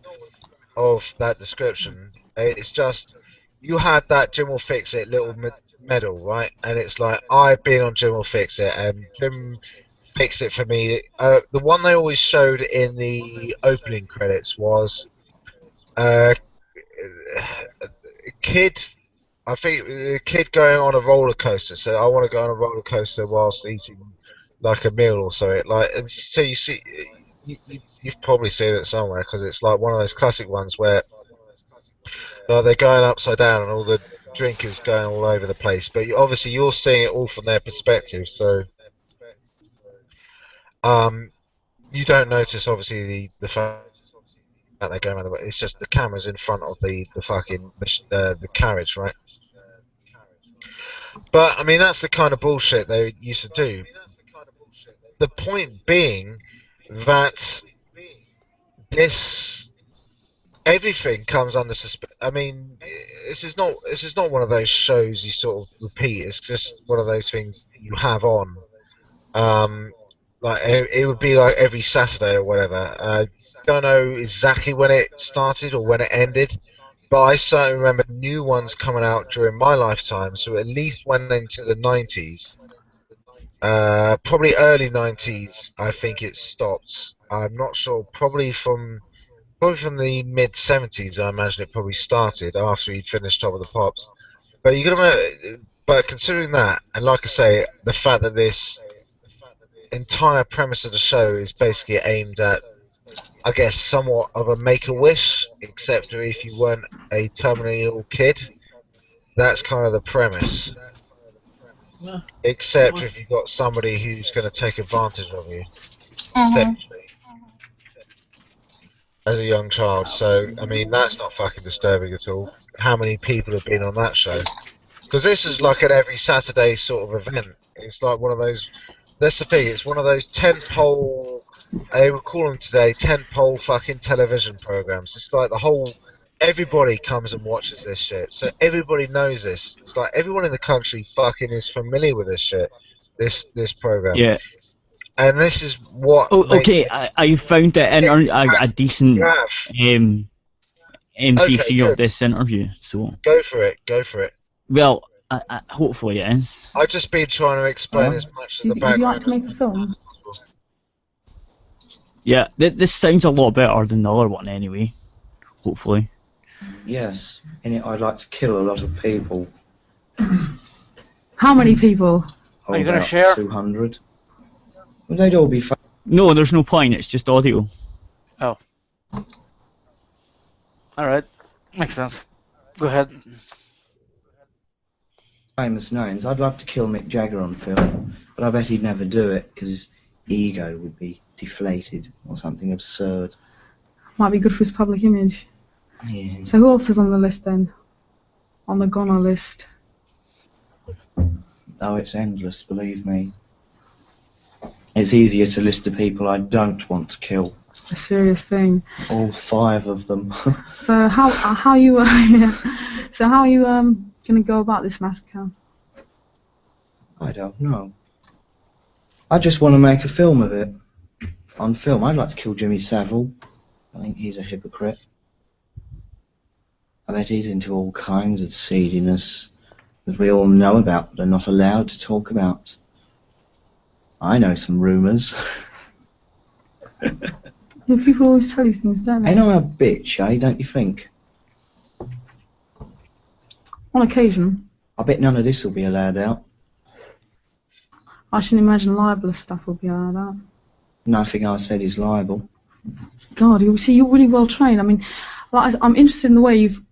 of that description. It's just you had that Jim Will Fix It little medal, right? And it's like I've been on Jim Will Fix It, and Jim Fix It for me. The one they always showed in the opening credits was a kid. I think a kid going on a roller coaster. So I want to go on a roller coaster whilst eating like a meal or something. Like, and so you see, you've probably seen it somewhere because it's like one of those classic ones where they're going upside down and all the drink is going all over the place. But obviously you're seeing it all from their perspective, so. You don't notice obviously the fact that they're going around the way. It's just the camera's in front of the fucking the carriage, right? But I mean that's the kind of bullshit they used to do. The point being that everything comes under suspicion. I mean, this is not one of those shows you sort of repeat. It's just one of those things you have on. Like it would be like every Saturday or whatever. I don't know exactly when it started or when it ended, but I certainly remember new ones coming out during my lifetime. So at least went into the 90s, probably early 90s. I think it stopped. I'm not sure. Probably from the mid 70s. I imagine it probably started after he'd finished Top of the Pops. But you got to, but considering that, and like I say, the fact that this entire premise of the show is basically aimed at, I guess, somewhat of a make-a-wish, except if you weren't a terminally ill kid. That's kind of the premise. Except if you've got somebody who's going to take advantage of you, essentially, as a young child. So, I mean, that's not fucking disturbing at all. How many people have been on that show? Because this is like an every Saturday sort of event. It's like one of those. That's the thing, it's one of those tentpole, I would call them today, tentpole fucking television programs. It's like everybody comes and watches this shit, so everybody knows this. It's like everyone in the country fucking is familiar with this shit, this program. Yeah. And this is what... okay, I found it a decent MP3 of this interview, so... Go for it. Well... hopefully it is. I've just been trying to explain as much of the background. Would you like to make a film? Yeah, this sounds a lot better than the other one anyway. Hopefully. Yes, in it I'd like to kill a lot of people How many people? Are you going to share? 200. Well, they'd all be fine. No, there's no point. It's just audio. Oh. Alright. Makes sense. Go ahead. Famous names. I'd love to kill Mick Jagger on film, but I bet he'd never do it because his ego would be deflated or something absurd. Might be good for his public image. Yeah. So who else is on the list then? On the goner list? Oh, it's endless, believe me. It's easier to list the people I don't want to kill. A serious thing. All 5 of them. So how you gonna go about this massacre? I don't know. I just want to make a film of it. On film, I'd like to kill Jimmy Savile. I think he's a hypocrite. I bet he's into all kinds of seediness that we all know about but are not allowed to talk about. I know some rumours. Yeah, people always tell you things, don't they? Ain't I a bitch, eh, don't you think? On occasion. I bet none of this will be allowed out. I shouldn't imagine libelous stuff will be allowed out. Nothing I said is liable. God, you see, you're really well trained. I mean, I'm interested in the way you've...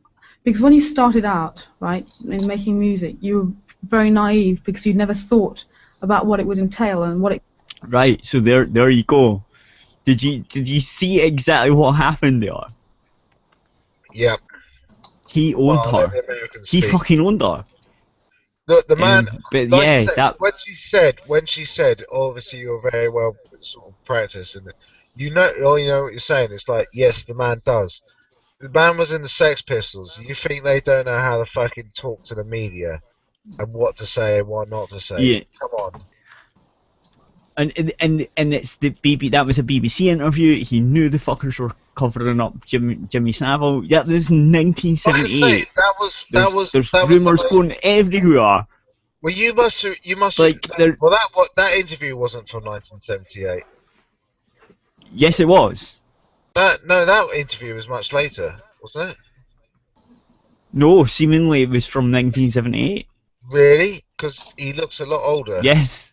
Because when you started out, right, in making music, you were very naive because you'd never thought about what it would entail and what it... Right, so there you go. Did you see exactly what happened there? Yep. He owned her. He fucking owned her. The man, but like yeah, you said, that when she said, obviously you're very well sort of practiced, and you know what you're saying. It's like, yes, the man does. The man was in the Sex Pistols. You think they don't know how to fucking talk to the media and what to say and what not to say? Yeah. Come on. And it's the that was a BBC interview. He knew the fuckers were covering up Jimmy Savile. Yeah, this is 1978. There's rumours going everywhere. Well, you must like that interview wasn't from 1978. Yes, it was. That interview was much later, wasn't it? No, seemingly it was from 1978. Really? Because he looks a lot older. Yes.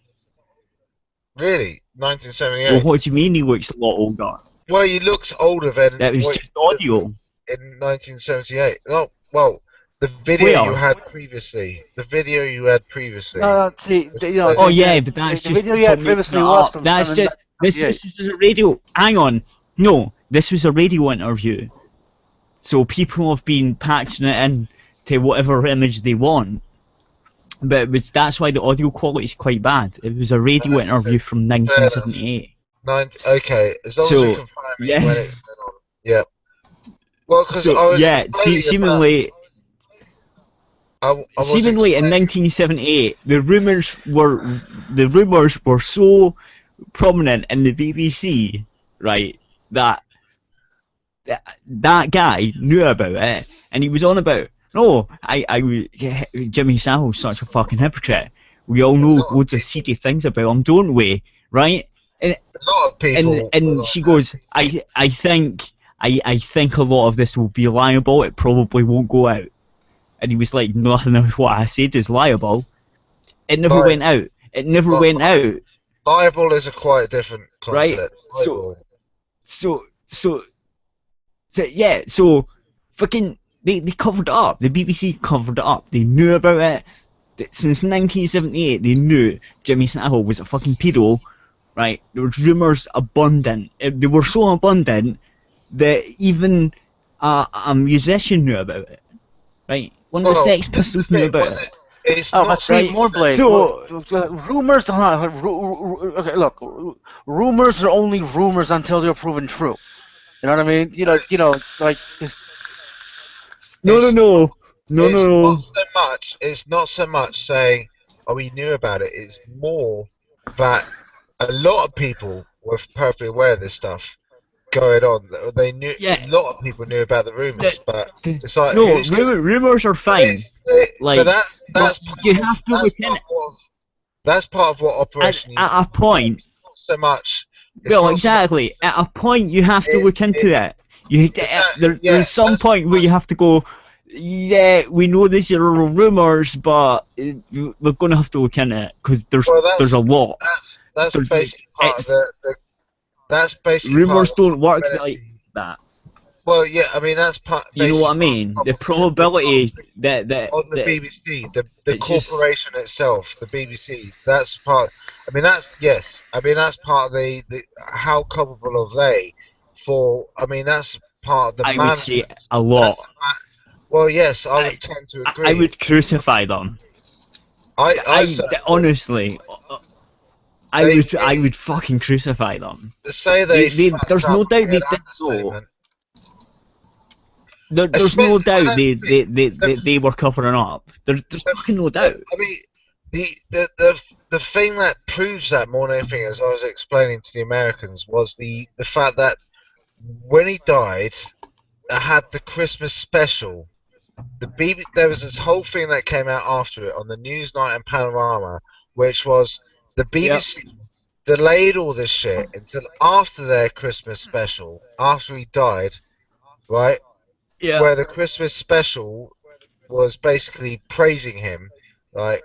Really? 1978? Well, what do you mean he looks a lot older? Well, he looks older than... That was just audio. In 1978. No, well, the video you had previously. No, see, oh yeah, but that's the just... video you had previously was from... That's just... This was a radio... Hang on. No, this was a radio interview. So people have been patching it in to whatever image they want. But that's why the audio quality is quite bad. It was a radio interview from 1978. Okay, as long as you confirm when it's going on. Yeah. Well, because seemingly... Seemingly in 1978, the rumours were so prominent in the BBC, right, that guy knew about it, and he was on about, no, Jimmy Savile's such a fucking hypocrite. We all know loads of seedy things about him, don't we? Right? And, a lot of people. And she goes, I think a lot of this will be liable. It probably won't go out. And he was like, nothing of what I said is liable. It never went out. It never went out. Liable is a quite different concept. Right? So yeah. So fucking. They covered it up. The BBC covered it up. They knew about it. Since 1978, they knew Jimmy Savile was a fucking pedo, right? There were rumours abundant. They were so abundant that even a musician knew about it, right? One of the Sex Pistols knew about it. Let's see, more Blade. So, rumors. Okay, look, rumors are only rumors until they're proven true. You know what I mean? You know, like. No. It's not so much saying, oh, we knew about it. It's more that a lot of people were perfectly aware of this stuff going on. They knew. A lot of people knew about the rumors, but it's like rumors are fine. But that's you have to look in. That's part of what Operation. At a point. Not so much. Well, exactly. At a point, you have to look into it. There's some point where you have to go, Yeah, we know these are rumors, but we're going to have to look into it because there's a lot. That's basically part of the that's basically rumors part don't work like that. Well, yeah, I mean that's part. You know what I mean? The probability that on the BBC, the corporation itself, the BBC. That's part. I mean that's I mean that's part of the how culpable are they for? I mean that's part of the. I would say a lot. Well, yes, I would tend to agree. I would crucify them. Honestly, I would fucking crucify them. To say there's no doubt they did so. There's no doubt they were covering up. There's fucking no doubt. I mean, the thing that proves that more than anything, as I was explaining to the Americans, was the fact that when he died, I had the Christmas special. There was this whole thing that came out after it on the Newsnight and Panorama, which was the BBC delayed all this shit until after their Christmas special, after he died, right? Yeah. Where the Christmas special was basically praising him, right?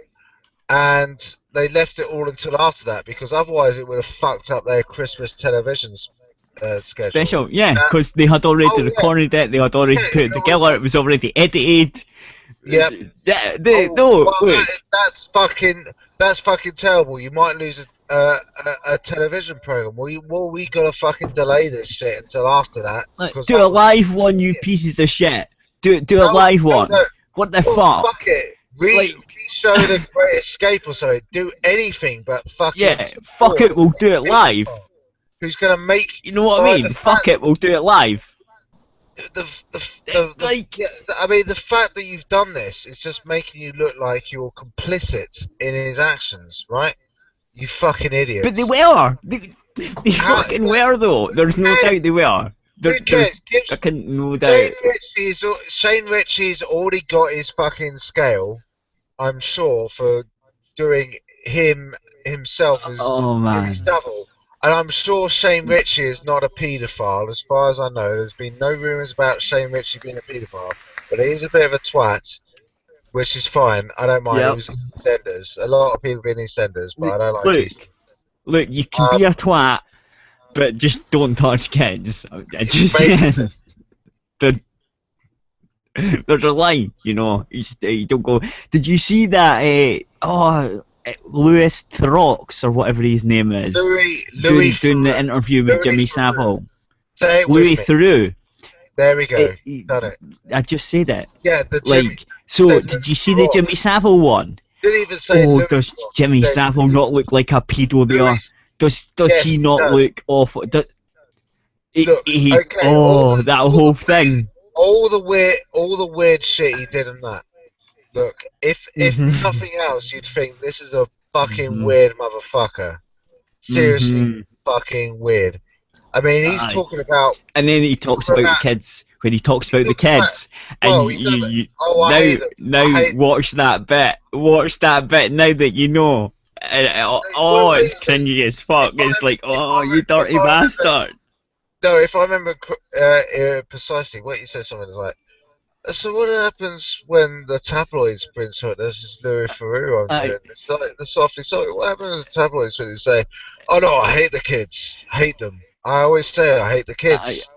And they left it all until after that because otherwise it would have fucked up their Christmas television schedule. Special, yeah, because they had already recorded it, they had already put it together, it was already edited. Yep. That's fucking terrible. You might lose a television program. We gotta fucking delay this shit until after that. Do a live one, you pieces of shit. Do a live one. What the fuck? Fuck it. Show The Great Escape or something. Do anything but fucking. Yeah, fuck it. We'll do it live. Who's gonna make? You know what I mean? Fuck it. We'll do it live. I mean, the fact that you've done this is just making you look like you're complicit in his actions, right? You fucking idiots. But they were. They fucking were, though. There's no doubt they were. There's fucking no doubt. Shane Ritchie's already got his fucking scale, I'm sure, for doing himself as his double. And I'm sure Shane Ritchie is not a paedophile, as far as I know. There's been no rumours about Shane Ritchie being a paedophile, but he is a bit of a twat, which is fine. I don't mind. He was in EastEnders. A lot of people have been in EastEnders, but I don't like EastEnders. Look, you can be a twat, but just don't touch kids. There's a line, you know. You don't go. Did you see that? Louis Theroux or whatever his name is. Louis doing the interview with Jimmy Savile. Say it Louis with me. Theroux. There we go. Done it. I just said it. Yeah, did you see the Jimmy Savile one? Didn't even say Louis does Jimmy Savile not look like a pedo there? Does he not look awful? That whole thing. All the weird shit he did in that. Look, if nothing else, you'd think this is a fucking weird motherfucker. Seriously, fucking weird. I mean, he's talking about. And then he talks about the kids. When he talks about the kids, watch that bit. Watch that bit now that you know. It's cringy as fuck. It's like, you dirty bastard. No, if I remember precisely, what you said, something is like. So what happens when the tabloids print something? This is Louis Theroux I'm doing. It's like the softly sorry. What happens when the tabloids when they say, "Oh no, I hate the kids, hate them." I always say I hate the kids.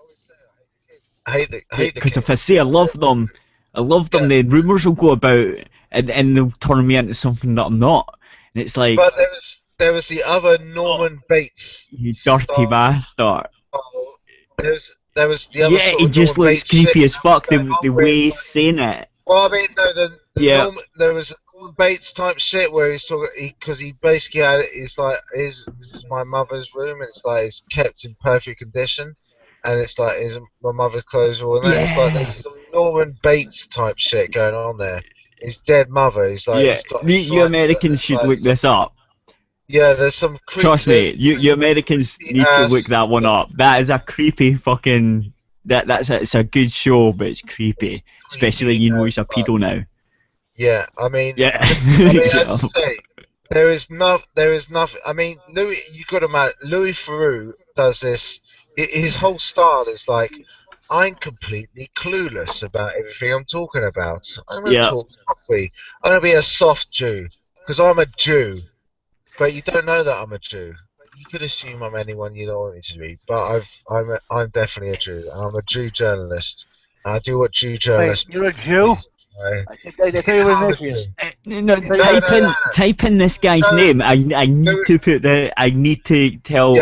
I hate the kids. Because if I say I love them, then rumours will go about, and they'll turn me into something that I'm not. And it's like. But there was the other Norman Bates. You dirty bastard. There was the other. Yeah, he just looks creepy as fuck. The way he's saying it. Well, I mean, no, there was Norman Bates type shit where he's talking because he basically had it's like this is my mother's room and it's like it's kept in perfect condition and it's like my mother's clothes all and it's like there's some Norman Bates type shit going on there. His dead mother. He's like you Americans should look this up. Yeah, there's some creepy. Trust me, you Americans need to look that one up. That is a creepy fucking. It's a good show, but it's creepy, especially you know he's a pedo now. Yeah, I mean, as I say, there is nothing. I mean, you got to imagine Louis Theroux does this. His whole style is like, I'm completely clueless about everything I'm talking about. I'm going to talk softly. I'm going to be a soft Jew, because I'm a Jew. But you don't know that I'm a Jew. You could assume I'm anyone you don't want me to be, but I'm definitely a Jew. And I'm a Jew journalist. And I do what Jew journalists. Wait, you're a Jew? They tell you what it is. Type in this guy's name. I need to put the. I need to tell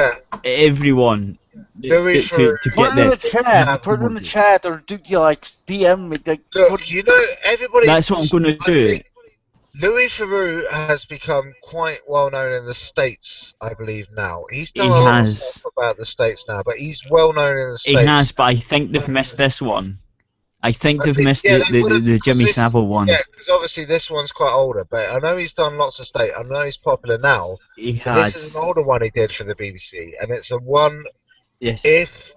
everyone to get this. Put it in the chat, or do you like DM me? Look, you know everybody. That's what I'm going to do. Louis Theroux has become quite well known in the States, I believe now. He's done a lot of stuff about the States now, but he's well known in the States. He has, but I think they've missed this one. I think they've missed the Jimmy Savile one. Yeah, because obviously this one's quite older, but I know he's done lots of state. I know he's popular now. He has. This is an older one he did for the BBC, and it's a one. Yes. If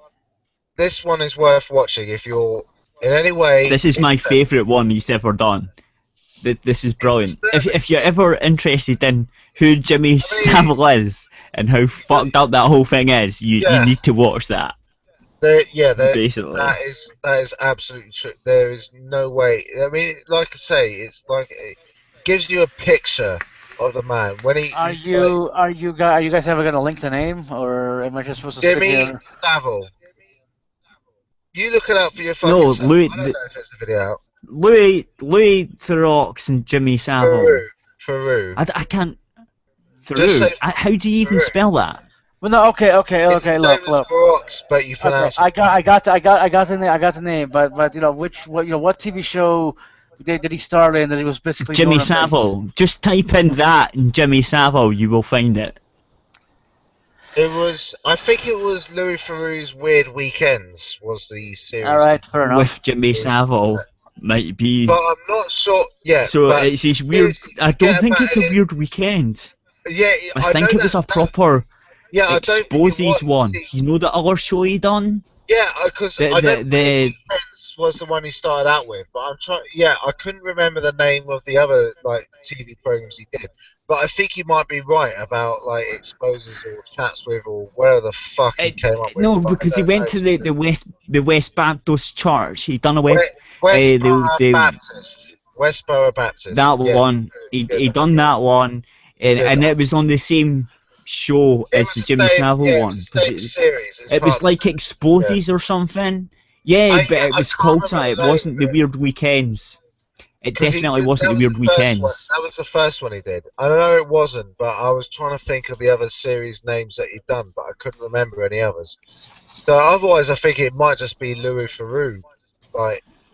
this one is worth watching, if you're in any way. This is my favourite one he's ever done. This is brilliant. If you're ever interested in who Jimmy Savile is and how fucked up that whole thing is, you need to watch that. Basically. That is absolutely true. There is no way. I mean, like I say, it's like it gives you a picture of the man when he. Are you guys ever gonna link the name, or am I just supposed to? Jimmy Savile. You look it up for your fucking No, self. Louis. I don't know if there's a video out. Louis Theroux and Jimmy Savile. Theroux. I can't. Theroux. How do you even spell that? Well, no, okay. Look. Theroux, but you pronounce it. I got the name, but what TV show did he star in that he was basically Jimmy Savile. Just type in that and Jimmy Savile, you will find it. I think it was Louis Theroux's Weird Weekends was the series. All right, fair enough. With Jimmy Savile, might be. But I'm not sure. Yeah. So it's weird. I don't think it's a Weird Weekend. Yeah, I think it was a proper exposes one. You know the other show he done? Yeah, because I don't think Weekends was the one he started out with, but I'm trying. Yeah, I couldn't remember the name of the other TV programs he did, but I think he might be right about exposes or chats with or whatever the fuck he came up with. No, because he went to the West Baptist Church. He done a Westboro Baptist. That one. He done that one, and it was on the same show as the Jimmy Savile one. It was like Exposes or something. Yeah, but it was called something. It wasn't the Weird Weekends. It definitely wasn't the Weird Weekends. That was the first one he did. I know it wasn't, but I was trying to think of the other series names that he'd done, but I couldn't remember any others. So otherwise, I think it might just be Louis Theroux,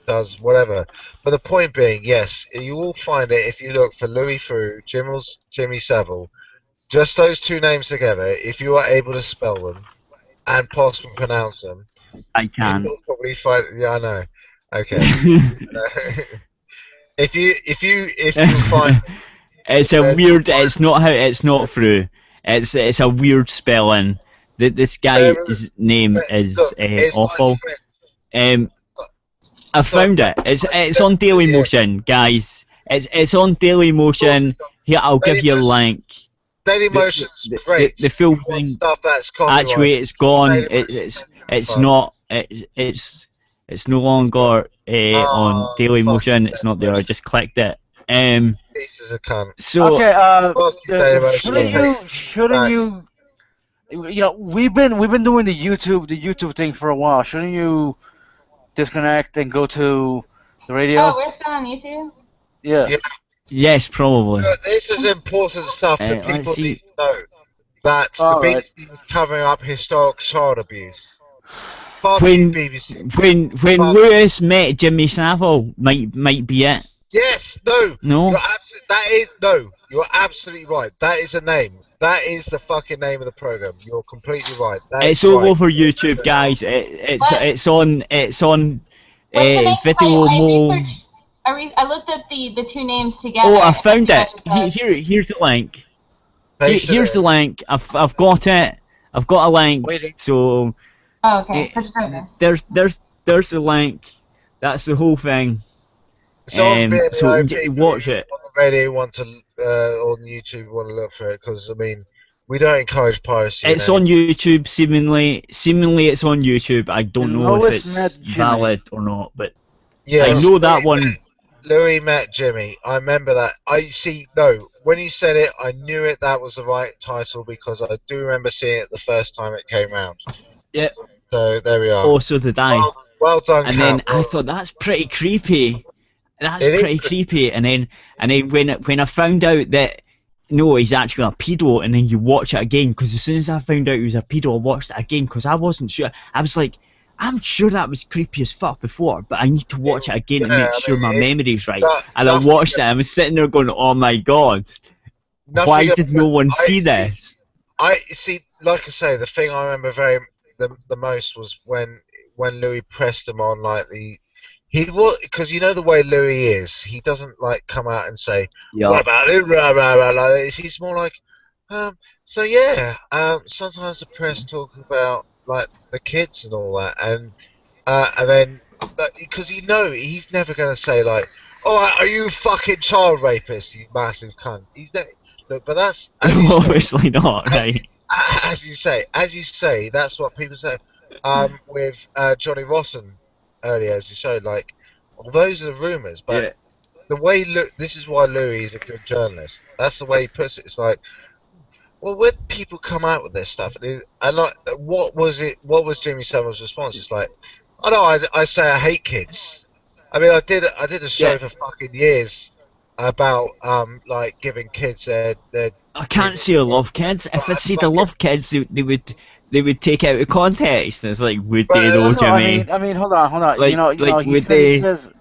does whatever. But the point being, yes, you will find it if you look for Louis Theroux, Jimmy Savile. Just those two names together, if you are able to spell them and possibly pronounce them, I can. You'll probably find. Yeah, I know. Okay. if you find, it's a weird. It's not through. It's a weird spelling. This guy's name is awful. I found it. It's on Dailymotion, guys. It's on Dailymotion. Here, I'll give you a link. Dailymotion's great. The full thing. Stuff that's copyrighted. Actually, it's gone. It's not. It's no longer on Dailymotion. It's not there. I just clicked it. Pieces of cunt. So shouldn't you? You know, we've been doing the YouTube thing for a while. Shouldn't you disconnect and go to the radio? Oh, we're still on YouTube? Yeah. Yes, probably. This is important stuff that people need to know. That the BBC was covering up historic child abuse. When Lewis met Jimmy Savile, might be it. Yes, no. You're absolutely right. That is a name. That is the fucking name of the program. You're completely right. It's all over YouTube, guys. It's on Video Mo. I looked up the two names together. Oh, I found it. Here's the link. Here's the link. I've got it. I've got a link. So. Oh, okay. There's the link. That's the whole thing. So watch it. On the radio, on YouTube, want to look for it because I mean, We don't encourage piracy. It's on YouTube, seemingly it's on YouTube. I don't know if it's valid or not, but yeah, I know that one. Louis met Jimmy. I remember that. No, when you said it, I knew it. That was the right title because I do remember seeing it the first time it came round. Yeah. So there we are. Oh, so did I. Well done, and Kat. then I thought that's pretty creepy. That's pretty creepy. And then when I found out that no, he's actually a pedo, and then you watch it again, because as soon as I found out he was a pedo, I watched it again because I wasn't sure. I was like, I'm sure that was creepy as fuck before, but I need to watch it again to make sure my memory's right. And I watched it, and I was sitting there going, oh my god, why did no one see this? I see, like I say, the thing I remember the most was when Louis pressed him on, like he was, because you know the way Louis is, he doesn't like come out and say, what about it, rah, rah, rah, like this. He's more like, so yeah, sometimes the press talk about like the kids and all that, and then because you know he's never going to say like, oh, are you fucking child rapist, you massive cunt. He's never, look, but that's obviously not, right? As you say, that's what people say. With Johnny Rossen earlier, as you showed, like, well, those are the rumours, but the way this is why Louis is a good journalist. That's the way he puts it. It's like, well, when people come out with this stuff, and like, what was Jimmy Savile's response? It's like, oh no, I say I hate kids. I mean, I did a show for fucking years about like giving kids their I can't say I love kids. If I said I love kids, they would take it out of context. It's like, would they though, Jimmy? I mean, hold on. Like, he says,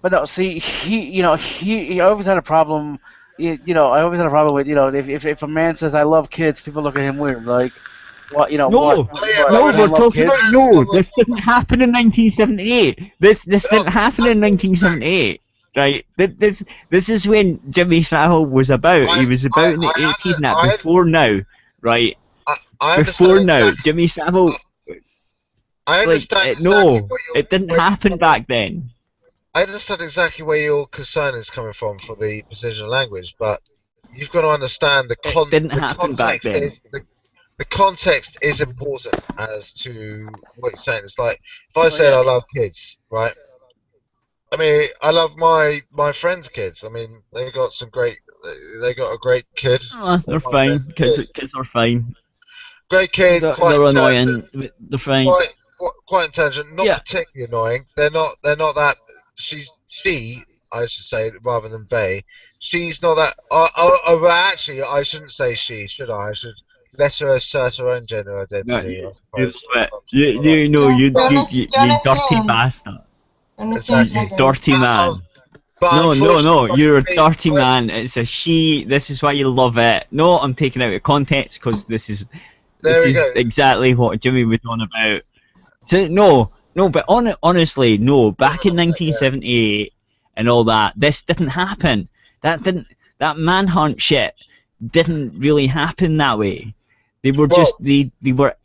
but no, see, he always had a problem. I always had a problem with, if a man says I love kids, people look at him weird. Like, what, we're talking about this didn't happen in 1978. This didn't happen in 1978. Right, this is when Jimmy Savile was about. He was about in the 80s now. Before now, right? Before now, Jimmy Savile. I understand. It didn't happen back then. I understand exactly where your concern is coming from for the precision of language, but you've got to understand the context. It didn't happen back then. The context is important as to what you're saying. It's like if I said I love kids, right? I mean, I love my friends' kids. I mean, they got a great kid. Oh, they're fine. Kids are fine. Great kid. They're annoying. They're fine. Quite intelligent. Not particularly annoying. They're not that. She, I should say, rather than they. She's not that. Actually, I shouldn't say she, should I? I should let her assert her own gender identity. You dirty bastard. Exactly. Dirty man. No, you're a dirty man. It's a she. This is why you love it. No, I'm taking it out of context because this is exactly what Jimmy was on about. So no, but honestly, no. Back in 1978 and all that, this didn't happen. That manhunt shit didn't really happen that way. They were they would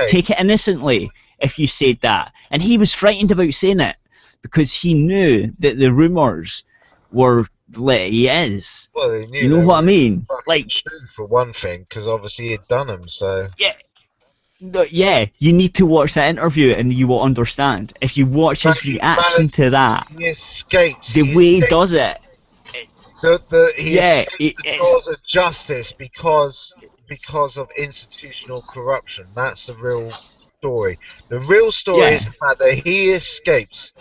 take it innocently if you said that, and he was frightened about saying it because he knew that the rumors were like he is. Well, he knew. You know what I mean? Like, for one thing, because obviously he'd done them. So yeah, you need to watch that interview and you will understand. If you watch his reaction to that, he escaped. The way he does it. He escaped the cause of justice because of institutional corruption. That's the real story. The real story is the fact that he escapes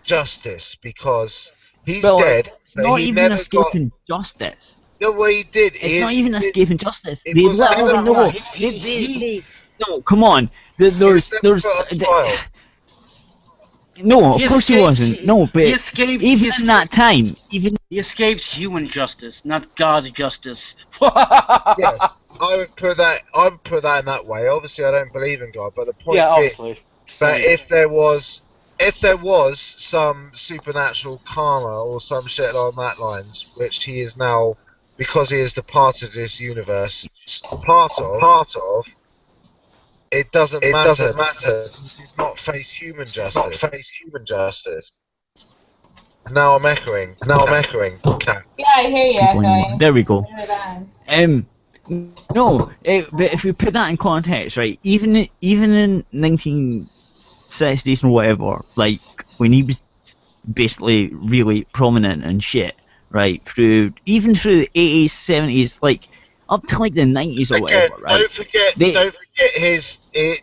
justice because he's dead. Not even escaping justice. No way he did. It's not even escaping justice. They literally know. No, come on. There's no, of course he wasn't. No, but even in that time, he escaped human justice, not God's justice. Yes, I would put that in that way. Obviously, I don't believe in God, but the point is, but if there was some supernatural karma or some shit along that lines, which he is now, because he is departed this universe, part of. It doesn't matter. He did not face human justice. Now I'm echoing. Kat. Yeah, I hear you echoing. There we go. No, but if we put that in context, right? Even in 1960s and whatever, like when he was basically really prominent and shit, right? Even through the 80s, 70s, like up to like the 90s or whatever, right?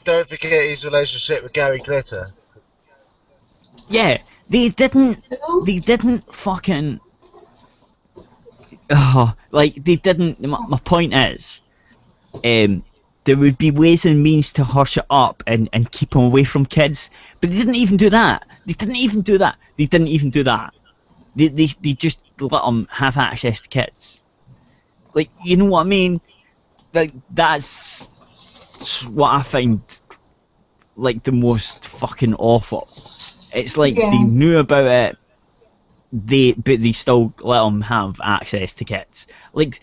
Don't forget his relationship with Gary Glitter. Yeah, they didn't fucking. Like they didn't. My point is, there would be ways and means to hush it up and keep them away from kids, but they didn't even do that. They just let them have access to kids. Like, you know what I mean? Like, that's what I find like the most fucking awful. It's like they knew about it, but they still let them have access to kids. Like,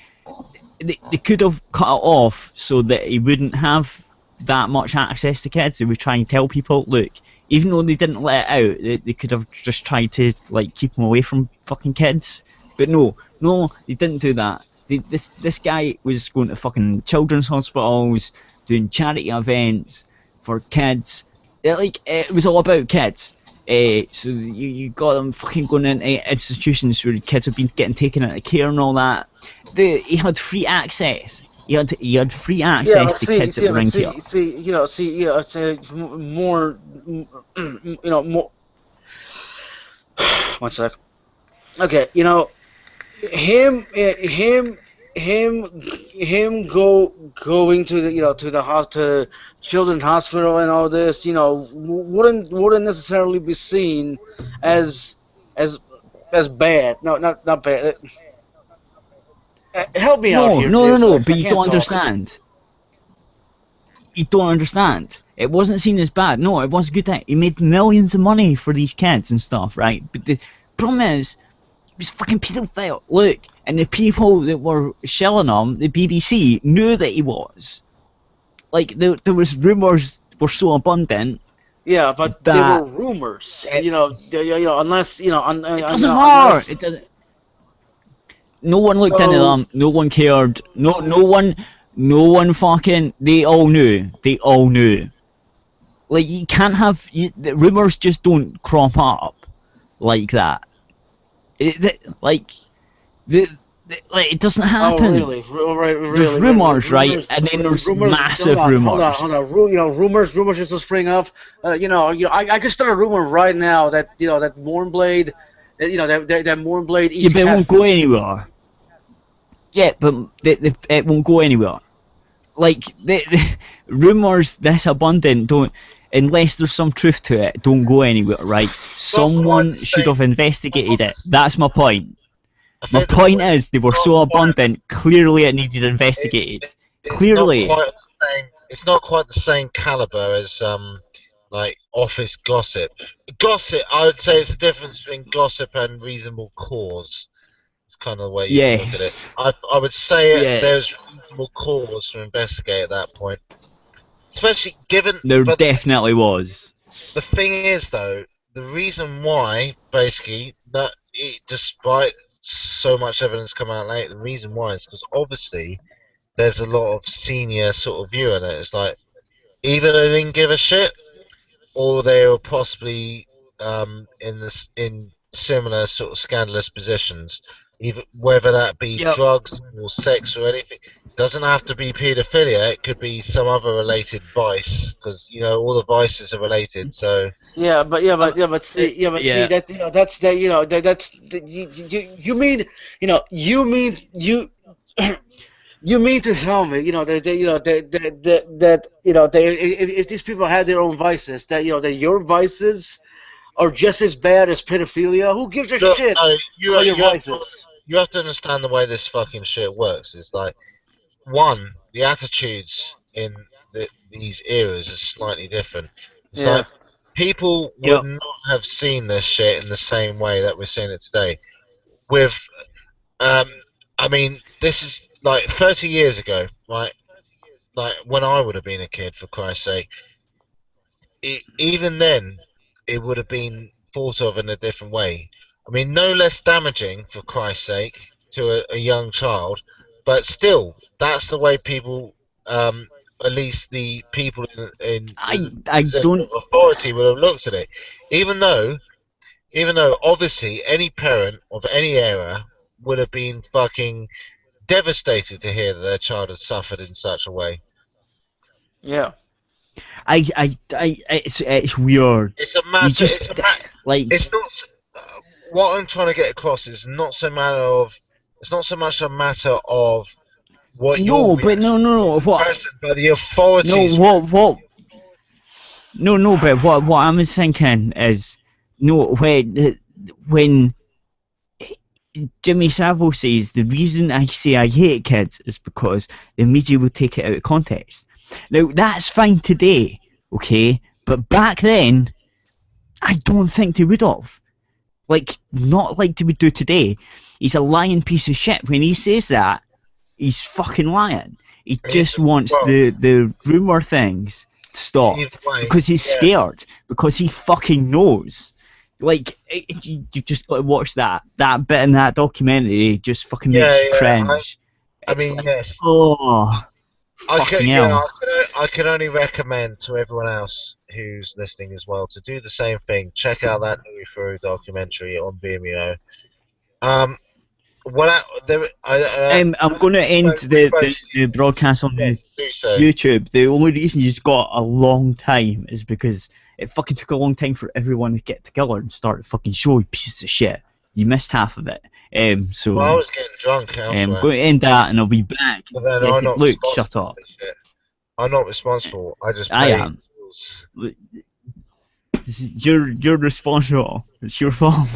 they could have cut it off so that he wouldn't have that much access to kids. They would try and tell people, look, even though they didn't let it out, they could have just tried to like keep them away from fucking kids. But no, they didn't do that. This guy was going to fucking children's hospitals, doing charity events for kids. It was all about kids. So you got them fucking going into institutions where kids have been getting taken out of care and all that. He had free access. He had free access to kids that were in care. It's more, more. One sec. Okay, going to the children's hospital and all this, wouldn't necessarily be seen as bad. No, not bad. Help me out here. No, but you don't understand. You don't understand. It wasn't seen as bad. No, it was a good thing. He made millions of money for these kids and stuff, right? But the problem is, he was fucking pedophile. Look, and the people that were shelling him, the BBC, knew that he was. Like, there was rumours were so abundant. Yeah, but they were rumours. Unless it doesn't matter. It doesn't. No one looked into them. No one cared. No one fucking. They all knew. Like, you can't have the rumours just don't crop up like that. It doesn't happen. Oh, really? Really? There's rumours, right? And then there's massive rumours. Hold on. Rumors just spring up. I could start a rumor right now that that Mournblade, that Mournblade. Yeah, but it won't go anywhere. Yeah, but it won't go anywhere. Like the rumours this abundant don't, unless there's some truth to it, don't go anywhere, right? Someone should have investigated it. That's my point. My point is, they were so abundant, clearly it needed investigated. Clearly. It's not quite the same caliber as like office gossip. Gossip, I would say, it's a difference between gossip and reasonable cause. It's kind of the way you look at it. I would say there's reasonable cause to investigate at that point. Especially given... There definitely was. The thing is, though, the reason why, basically, that despite so much evidence coming out late, the reason why is because obviously there's a lot of senior sort of view in it. It's like, either they didn't give a shit, or they were possibly in similar sort of scandalous positions. Even whether that be drugs or sex or anything, it doesn't have to be paedophilia. It could be some other related vice, because all the vices are related. So see that that's you mean you mean to tell me that if these people had their own vices, that your vices are just as bad as pedophilia? Who gives a shit about your vices? You have to understand the way this fucking shit works. It's like, one, the attitudes in these eras are slightly different. It's like, people would not have seen this shit in the same way that we're seeing it today. With, I mean, this is like 30 years ago, right? Like, when I would have been a kid, for Christ's sake. Even then, it would have been thought of in a different way. I mean, no less damaging, for Christ's sake, to a young child but still, that's the way people, at least the people in I don't authority would have looked at it, even though obviously any parent of any era would have been fucking devastated to hear that their child had suffered in such a way. Yeah. It's weird. It's a matter. It's not. What I'm trying to get across is not so matter of. It's not so much a matter of what no, but what? But the authorities. What? No, but what I'm thinking is, when Jimmy Savile says the reason I say I hate kids is because the media will take it out of context. Now, that's fine today, okay? But back then, I don't think they would have. Like, not like they would do today. He's a lying piece of shit. When he says that, he's fucking lying. He just wants the rumour things to stop. Because he's scared. Because he fucking knows. Like, you just got to watch that bit in that documentary. Just fucking makes you cringe. I mean, yes. Oh... I can only recommend to everyone else who's listening as well to do the same thing. Check out that Louis Theroux documentary on Vimeo. I'm going to end the broadcast on YouTube. The only reason you've got a long time is because it fucking took a long time for everyone to get together and start a fucking show, you pieces of shit. You missed half of it. So I was getting drunk elsewhere. I'm going to end that and I'll be back. But then Luke, shut up. I'm not responsible. I am. You're responsible. It's your fault.